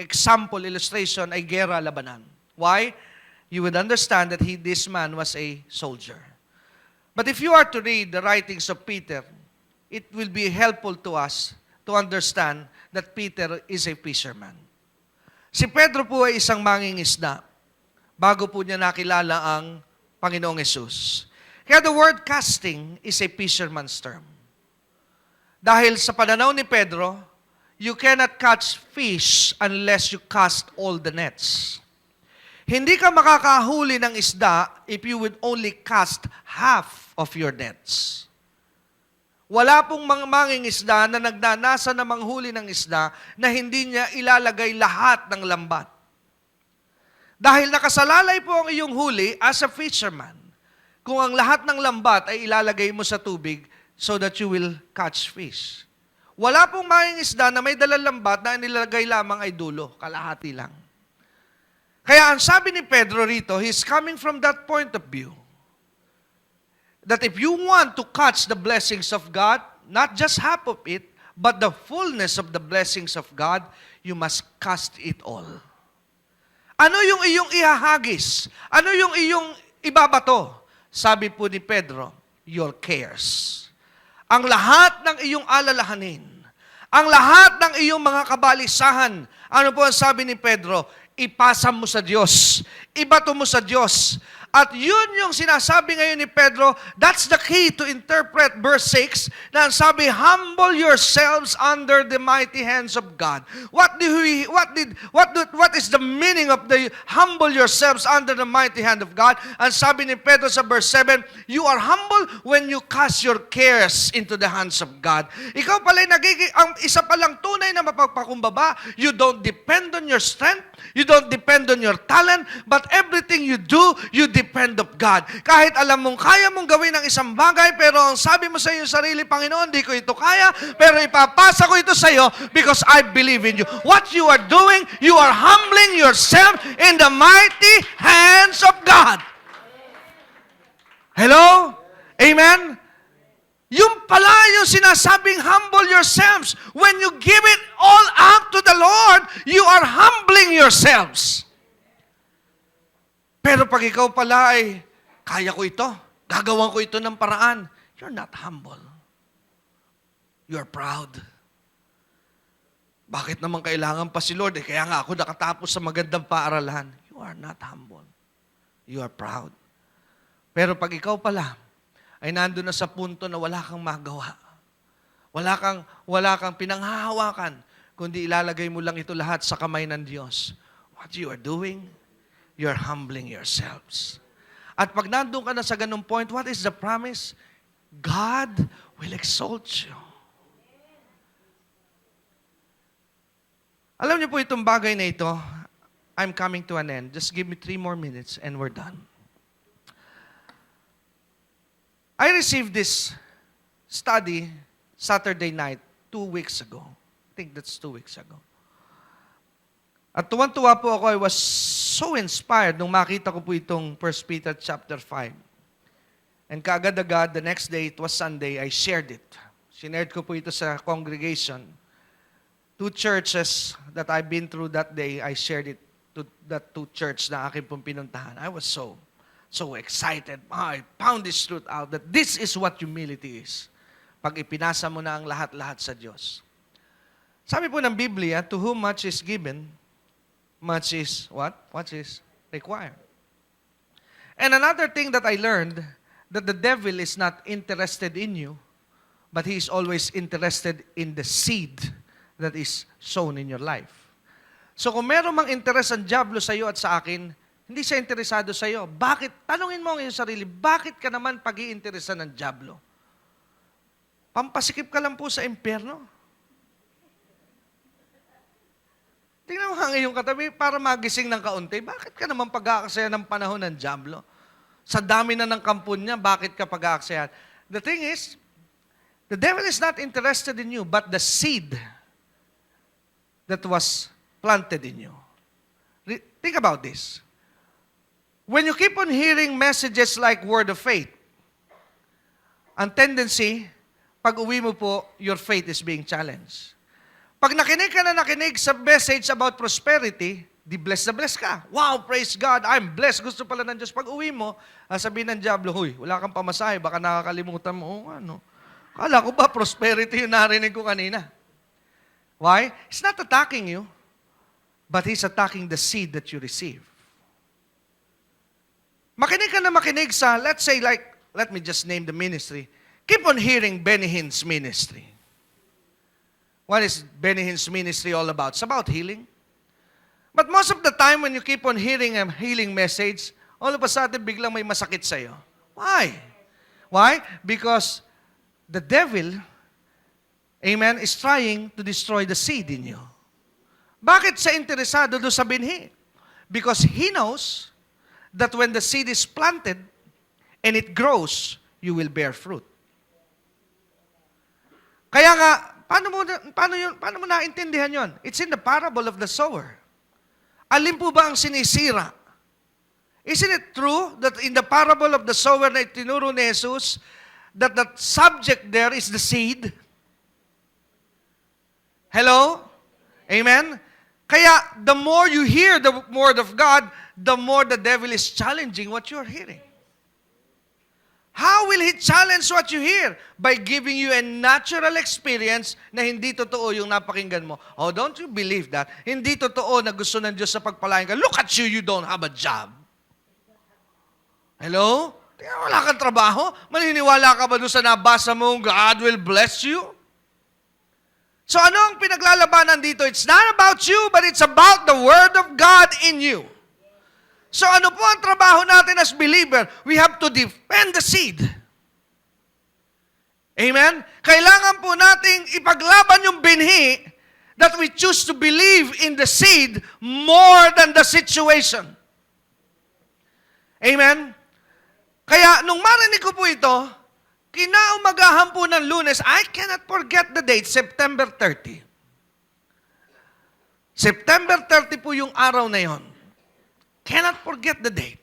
example illustration ay gera labanan. Why? You would understand that this man was a soldier. But if you are to read the writings of Peter, it will be helpful to us to understand that Peter is a fisherman. Si Pedro po ay isang mangingisda bago po niya nakilala ang Panginoong Hesus. Kaya the word casting is a fisherman's term. Dahil sa pananaw ni Pedro, you cannot catch fish unless you cast all the nets. Hindi ka makakahuli ng isda if you would only cast half of your nets. Wala pong mga mangingisda na nagnanasa na manghuli ng isda na hindi niya ilalagay lahat ng lambat. Dahil nakasalalay po ang iyong huli as a fisherman, kung ang lahat ng lambat ay ilalagay mo sa tubig so that you will catch fish. Wala pong mangingisda na may dalang lambat na nilagay lamang ay dulo, kalahati lang. Kaya ang sabi ni Pedro rito, he's coming from that point of view. That if you want to catch the blessings of God, not just half of it, but the fullness of the blessings of God, you must cast it all. Ano yung iyong ihahagis? Ano yung iyong ibabato? Sabi po ni Pedro, your cares. Ang lahat ng iyong alalahanin, ang lahat ng iyong mga kabalisahan, ano po ang sabi ni Pedro? Ipasa mo sa Diyos. Ibato mo sa Diyos. At yun yung sinasabi ngayon ni Pedro, that's the key to interpret verse 6, na sabi, humble yourselves under the mighty hands of God. What is the meaning of the humble yourselves under the mighty hand of God? Ang sabi ni Pedro sa verse 7, you are humble when you cast your cares into the hands of God. Ikaw pala'y ang isa palang tunay na mapagpakumbaba, you don't depend on your strength, you don't depend on your talent, but everything you do, you depend of God. Kahit alam mong kaya mong gawin ang isang bagay, pero ang sabi mo sa iyong sarili, Panginoon, di ko ito kaya, pero ipapasa ko ito sa iyo because I believe in you. What you are doing, you are humbling yourself in the mighty hands of God. Hello? Amen? Yung pala yung sinasabing humble yourselves. When you give it all up to the Lord, you are humbling yourselves. Pero pag ikaw pala ay, kaya ko ito, gagawan ko ito ng paraan, you're not humble. You're proud. Bakit naman kailangan pa si Lord? Kaya nga ako nakatapos sa magandang paaralan. You are not humble. You are proud. Pero pag ikaw pala, ay nandun na sa punto na wala kang magawa. Wala kang pinanghahawakan, kundi ilalagay mo lang ito lahat sa kamay ng Diyos. What you are doing, you're humbling yourselves. At pag nandun ka na sa ganung point, what is the promise? God will exalt you. Alam niyo po itong bagay na ito, I'm coming to an end. Just give me 3 more minutes and we're done. I received this study Saturday night 2 weeks ago. I think that's 2 weeks ago. At tuwan-tuwa po ako, I was so inspired nung makita ko po itong 1 Peter chapter 5. And kaagad-agad, the next day, it was Sunday, I shared it. Shared ko po ito sa congregation. 2 churches that I've been through that day, I shared it to that 2 church na aking pong pinuntahan. I was so excited. I found this truth out that this is what humility is. Pag ipinasa mo na ang lahat-lahat sa Diyos. Sabi po ng Biblia, to whom much is given, much is what? What is required. And another thing that I learned, that the devil is not interested in you, but he is always interested in the seed that is sown in your life. So kung meron mang interes ang diablo sa iyo at sa akin, hindi siya interesado sa iyo. Bakit? Tanungin mo ang iyong sarili, bakit ka naman pag-iinteresan ng diablo? Pampasikip ka lang po sa impyerno. Tingnan mo ang iyong katabi para magising ng kaunti. Bakit ka naman pag-aaksaya ng panahon ng diablo? Sa dami na ng kampon niya, bakit ka pag-aaksayan? The thing is, the devil is not interested in you, but the seed that was planted in you. Think about this. When you keep on hearing messages like word of faith, ang tendency, pag uwi mo po, your faith is being challenged. Pag nakinig ka na nakinig sa message about prosperity, di bless na bless ka. Wow, praise God, I'm blessed. Gusto pala ng Diyos. Pag uwi mo, sabihin ng diablo, huy, wala kang pamasahe, baka nakakalimutan mo. Ano? Kala ko ba prosperity yung narinig ko kanina? Why? He's not attacking you, but he's attacking the seed that you receive. Makinig ka na makinig sa, let's say like, let me just name the ministry. Keep on hearing Benny Hinn's ministry. What is Benny Hinn's ministry all about? It's about healing. But most of the time when you keep on hearing a healing message, all of a sudden biglang may masakit sa'yo. Why? Why? Because the devil, amen, is trying to destroy the seed in you. Bakit siya interesado doon sa binhi? Because he knows that when the seed is planted and it grows, you will bear fruit. Kaya nga, paano mo naintindihan yon? It's in the parable of the sower. Alin po ba ang sinisira? Isn't it true that in the parable of the sower na itinuro ni Jesus, that the subject there is the seed? Hello? Amen? Kaya, the more you hear the word of God, the more the devil is challenging what you're hearing. How will he challenge what you hear? By giving you a natural experience na hindi totoo yung napakinggan mo. Oh, don't you believe that? Hindi totoo na gusto ng Diyos sa pagpalain ka. Look at you, you don't have a job. Hello? Tingnan, wala kang trabaho? Maniniwala ka ba doon sa nabasa mo, God will bless you? So ano ang pinaglalabanan dito? It's not about you, but it's about the Word of God in you. So ano po ang trabaho natin as believer? We have to defend the seed. Amen? Kailangan po nating ipaglaban yung binhi that we choose to believe in the seed more than the situation. Amen? Kaya nung marinig ko po ito, kinaumagahan po ng Lunes, I cannot forget the date, September 30. September 30 po yung araw na yon. Cannot forget the date.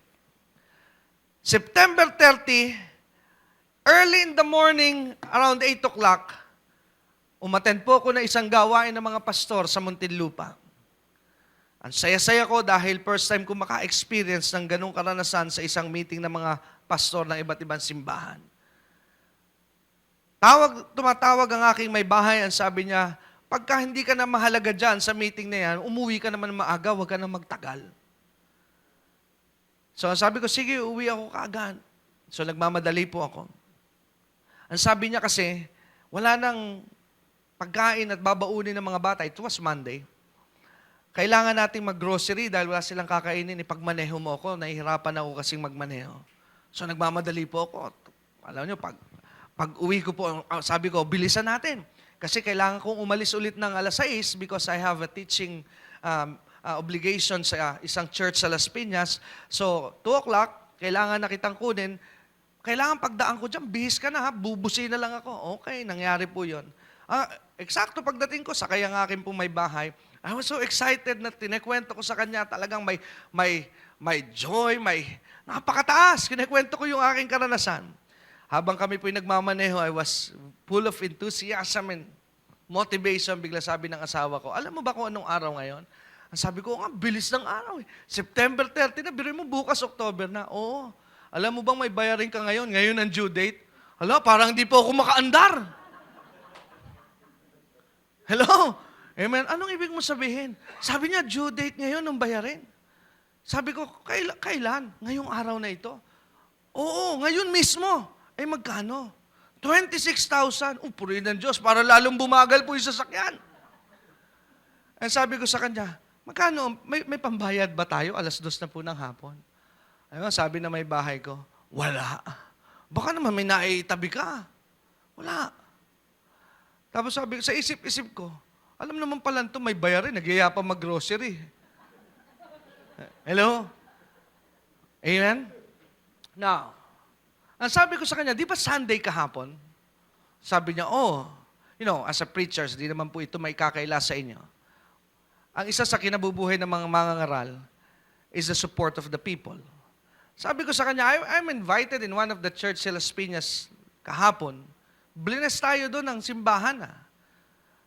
September 30, early in the morning, around 8 o'clock, umattend po ako na isang gawain ng mga pastor sa Muntinlupa. Ang saya-saya ko dahil first time ko maka-experience ng ganong karanasan sa isang meeting ng mga pastor ng iba't ibang simbahan. Tumatawag ang aking may bahay, ang sabi niya, pagka hindi ka na mahalaga dyan sa meeting na yan, umuwi ka naman maaga, huwag ka na magtagal. So sabi ko, sige, uwi ako kaagad. So nagmamadali po ako. Ang sabi niya kasi, wala nang pagkain at babaunin ng mga bata. It was Monday. Kailangan nating mag-grocery dahil wala silang kakainin. Ipagmaneho mo ako, nahihirapan ako kasing magmaneho. So nagmamadali po ako. Alam niyo, pag uwi ko po, sabi ko, bilisan natin. Kasi kailangan kong umalis ulit ng 6:00 because I have a teaching obligation sa isang church sa Las Piñas. So, 2 o'clock, kailangan na kitang kunin. Kailangan pagdaan ko dyan, bihis ka na ha, bubusin na lang ako. Okay, nangyari po yun. Eksakto pagdating ko, sakay ang akin po may bahay. I was so excited na tinikwento ko sa kanya, talagang may joy, may napakataas. Kinikwento ko yung aking karanasan. Habang kami po nagmamaneho, I was full of enthusiasm and motivation. Bigla sabi ng asawa ko, alam mo ba kung anong araw ngayon? Ang sabi ko, bilis ng araw eh. September 30 na, biruin mo bukas October na. Oo. Alam mo bang may bayarin ka ngayon? Ngayon ang due date? Hala, parang hindi po ako makaandar. Hello? Amen? Anong ibig mo sabihin? Sabi niya, due date ngayon ng bayarin. Sabi ko, kailan? Ngayong araw na ito? Oo, ngayon mismo. Magkano? 26,000. Purihin ng Diyos, para lalong bumagal po yung sasakyan. And sabi ko sa kanya, magkano? May pambayad ba tayo? 2:00 na po ng hapon. Ayun, sabi na may bahay ko, wala. Baka naman may naiitabi ka. Wala. Tapos sabi ko, sa isip-isip ko, alam naman pala ito, may bayarin, nagyaya pa mag-grocery. Hello? Amen? Now, ang sabi ko sa kanya, di ba Sunday kahapon? Sabi niya, as a preacher, di naman po ito may kakaila sa inyo. Ang isa sa kinabubuhay ng mga mangangaral is the support of the people. Sabi ko sa kanya, I'm invited in one of the church sa Las Piñas kahapon. Blines tayo doon ng simbahan.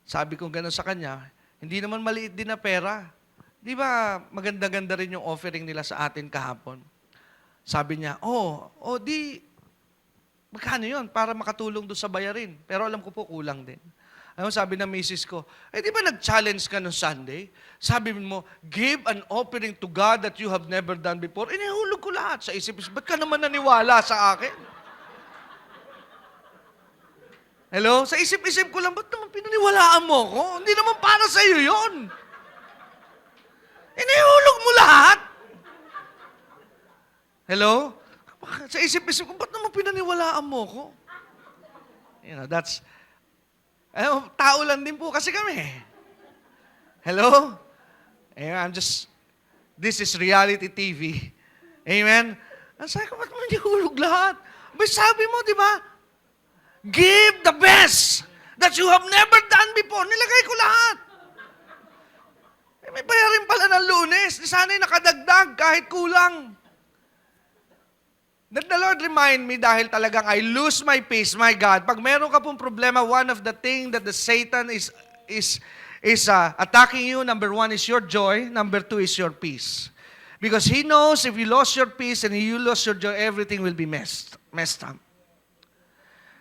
Sabi ko gano'n sa kanya, hindi naman maliit din na pera. Di ba maganda-ganda rin yung offering nila sa atin kahapon? Sabi niya, magkano yun para makatulong doon sa bayarin? Pero alam ko po, kulang din. Ano sabi ng misis ko, di ba nag-challenge ka noong Sunday? Sabi mo, give an offering to God that you have never done before. Inihulog ko lahat sa isip-isip. Ba't ka naman naniwala sa akin? Hello? Sa isip-isip ko lang, ba't naman pinaniwalaan mo ko? Hindi naman para sa iyo yun. Inihulog mo lahat. Hello? Sa isip-isip ko, ba't naman pinaniwalaan mo ko? Tao lang din po kasi kami. Hello? This is reality TV. Amen? Ang sabi ko, ba't naman inihulog lahat? Sabi mo, di ba? Give the best that you have never done before. Nilagay ko lahat. May bayarin pala ng Lunes. Sana'y nakadagdag kahit kulang. That the Lord remind me dahil talagang I lose my peace, my God. Pag meron ka pong problema, one of the things that the Satan is attacking you, number 1 is your joy, number 2 is your peace. Because he knows if you lost your peace and you lost your joy, everything will be messed up.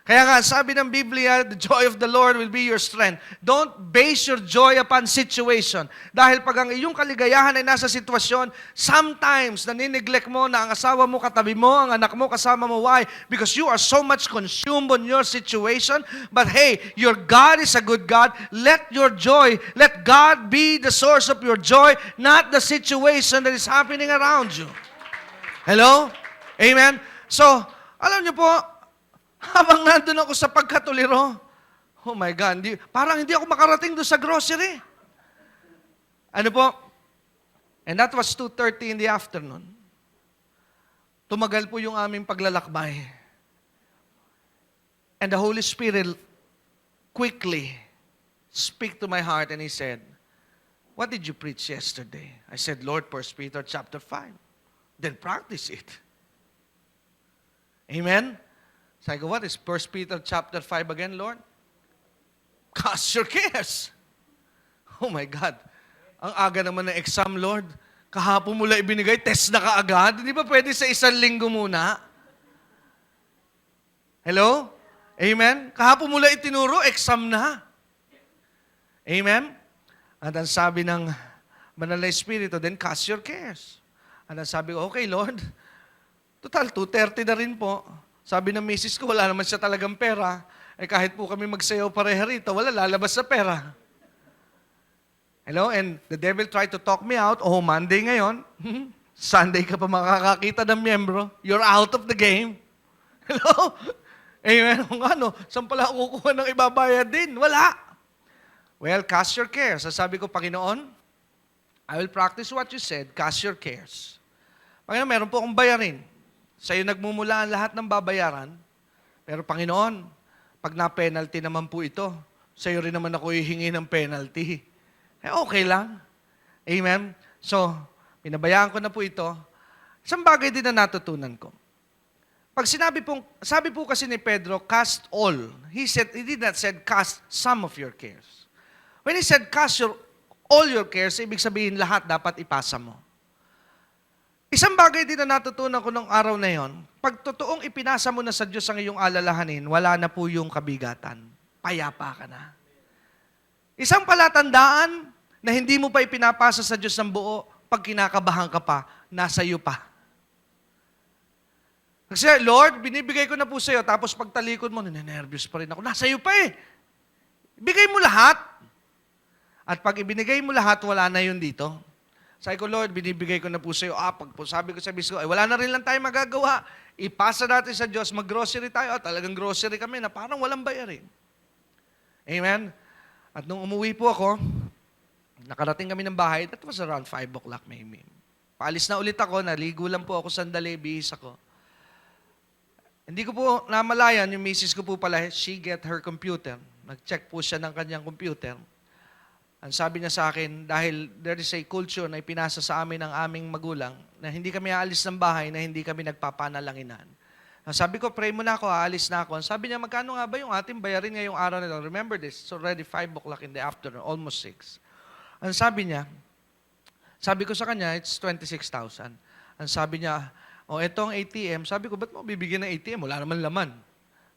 Kaya nga, sabi ng Biblia, the joy of the Lord will be your strength. Don't base your joy upon situation. Dahil pag ang iyong kaligayahan ay nasa sitwasyon, sometimes nanineglect mo na ang asawa mo katabi mo, ang anak mo kasama mo. Why? Because you are so much consumed on your situation. But hey, your God is a good God. Let God be the source of your joy, not the situation that is happening around you. Hello? Amen? So, alam niyo po, habang nandun ako sa pagkatuliro, oh my God, parang hindi ako makarating doon sa grocery. Ano po? And that was 2:30 in the afternoon. Tumagal po yung aming paglalakbay. And the Holy Spirit quickly speak to my heart and He said, what did you preach yesterday? I said, Lord, 1 Peter chapter 5. Then practice it. Amen? So I go, what is 1 Peter chapter 5 again, Lord? Cast your cares. Oh my God. Ang aga naman ng exam, Lord. Kahapon mula ibinigay, test na kaagad. Hindi ba pwede sa 1 linggo muna? Hello? Amen? Kahapon mula itinuro, exam na. Amen? At ang sabi ng Banal na Espiritu, then cast your cares. At ang sabi ko, okay, Lord. Total, 2:30 na rin po. Sabi ng misis ko, wala naman siya talagang pera. Kahit po kami magsayaw pareha rito, wala lalabas sa pera. Hello? And the devil tried to talk me out. Monday ngayon. Sunday ka pa makakakita ng miyembro. You're out of the game. Hello? Amen? Kung ano, saan pala ako kukuha ng ibabayad din? Wala. Well, cast your care. Sasabi ko, Panginoon, I will practice what you said, cast your cares. Panginoon, meron po akong bayarin. Sa'yo nagmumula ang lahat ng babayaran. Pero Panginoon, pag na-penalty naman po ito, sa'yo rin naman ako hihingi ng penalty. Okay lang. Amen? So, pinabayaan ko na po ito. Isang bagay din na natutunan ko. Pag sabi po kasi ni Pedro, cast all. He did not said cast some of your cares. When he said cast all your cares, ibig sabihin lahat dapat ipasa mo. Isang bagay din na natutunan ko nung araw na yon, pag totoong ipinasa mo na sa Diyos ang iyong alalahanin, wala na po yung kabigatan. Payapa ka na. Isang palatandaan na hindi mo pa ipinapasa sa Diyos ng buo, pag kinakabahan ka pa, nasa iyo pa. Kasi, Lord, binibigay ko na po sa iyo, tapos pagtalikod mo, ninenervyos pa rin ako. Nasa iyo pa eh. Ibigay mo lahat. At pag ibinigay mo lahat, wala na yun dito. Sabi ko, Lord, binibigay ko na po sa iyo. Pag sabi ko sa bisyo, wala na rin lang tayo magagawa. Ipasa natin sa Diyos, mag-grocery tayo. Talagang grocery kami na parang walang bayarin. Amen? At nung umuwi po ako, nakarating kami ng bahay, that was around 5 o'clock maybe. Paalis na ulit ako, naligo lang po ako sandali, bihis ako. Hindi ko po namalayan, yung misis ko po pala, she get her computer. Nag-check po siya ng kanyang computer. Ang sabi niya sa akin, dahil there is a culture na ipinasa sa amin ng aming magulang, na hindi kami aalis ng bahay, na hindi kami nagpapanalanginan. Sabi ko, pray mo na ako, aalis na ako. Sabi niya, magkano nga ba yung ating bayarin ngayong araw na ito? Remember this, it's already 5 o'clock in the afternoon, almost 6. Ang sabi niya, sabi ko sa kanya, it's 26,000. Ang sabi niya, etong ATM, sabi ko, ba't mo bibigyan ng ATM? Wala naman laman.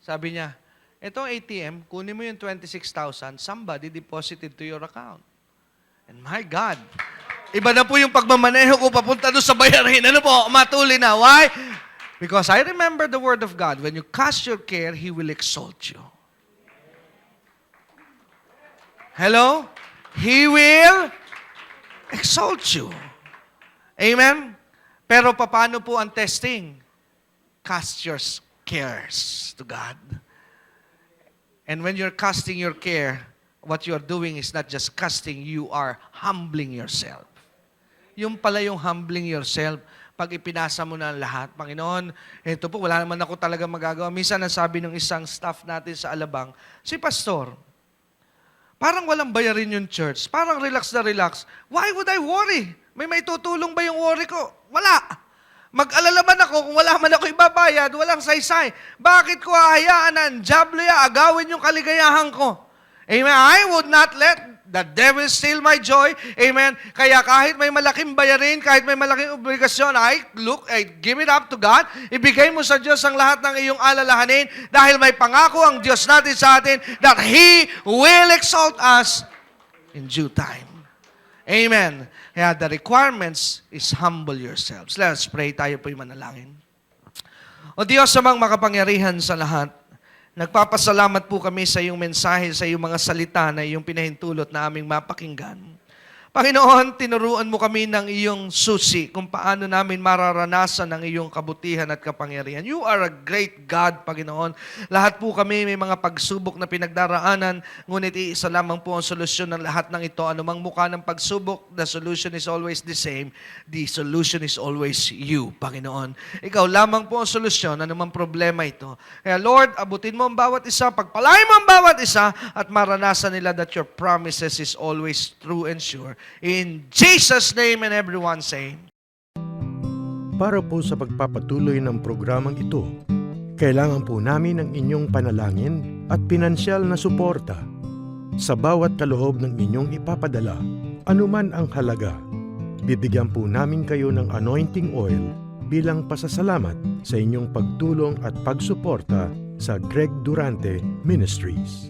Sabi niya, etong ATM, kunin mo yung 26,000, somebody deposited to your account. And my God, iba na po yung pagmamaneho ko papunta doon sa bayarin. Ano po, matuloy na. Why? Because I remember the word of God. When you cast your care, He will exalt you. Hello? He will exalt you. Amen? Pero paano po ang testing? Cast your cares to God. And when you're casting your care, what you're doing is not just casting, you are humbling yourself. Yung pala yung humbling yourself, pag ipinasa mo na lahat, Panginoon, ito po, wala naman ako talaga magagawa. Minsan nasabi ng isang staff natin sa Alabang, si Pastor, parang walang bayarin yung church. Parang relax na relax. Why would I worry? May tutulong ba yung worry ko? Wala. Mag-alala man ako kung wala man ako ibabayad, walang saysay. Bakit ko hahayaan na ang diablo agawin yung kaligayahan ko? Amen. I would not let the devil steal my joy. Amen. Kaya kahit may malaking bayarin, kahit may malaking obligasyon, I give it up to God. Ibigay mo sa Diyos ang lahat ng iyong alalahanin dahil may pangako ang Diyos natin sa atin that He will exalt us in due time. Amen. Kaya the requirements is humble yourselves. Let's pray. Tayo po'y manalangin. O Diyos, amang makapangyarihan sa lahat, nagpapasalamat po kami sa iyong mensahe, sa iyong mga salita na iyong pinahintulot na aming mapakinggan. Panginoon, tinuruan mo kami ng iyong susi kung paano namin mararanasan ang iyong kabutihan at kapangyarihan. You are a great God, Panginoon. Lahat po kami may mga pagsubok na pinagdaraanan, ngunit iisa lamang po ang solusyon ng lahat ng ito. Anumang mukha ng pagsubok, the solution is always the same. The solution is always you, Panginoon. Ikaw lamang po ang solusyon, anumang problema ito. Kaya Lord, abutin mo ang bawat isa, pagpalain mo ang bawat isa, at maranasan nila that your promises is always true and sure. In Jesus' name, and everyone say, Para po sa pagpapatuloy ng programang ito, kailangan po namin ng inyong panalangin at pinansyal na suporta. Sa bawat kaloob ng inyong ipapadala, anuman ang halaga, bibigyan po namin kayo ng anointing oil bilang pasasalamat sa inyong pagtulong at pagsuporta sa Greg Durante Ministries.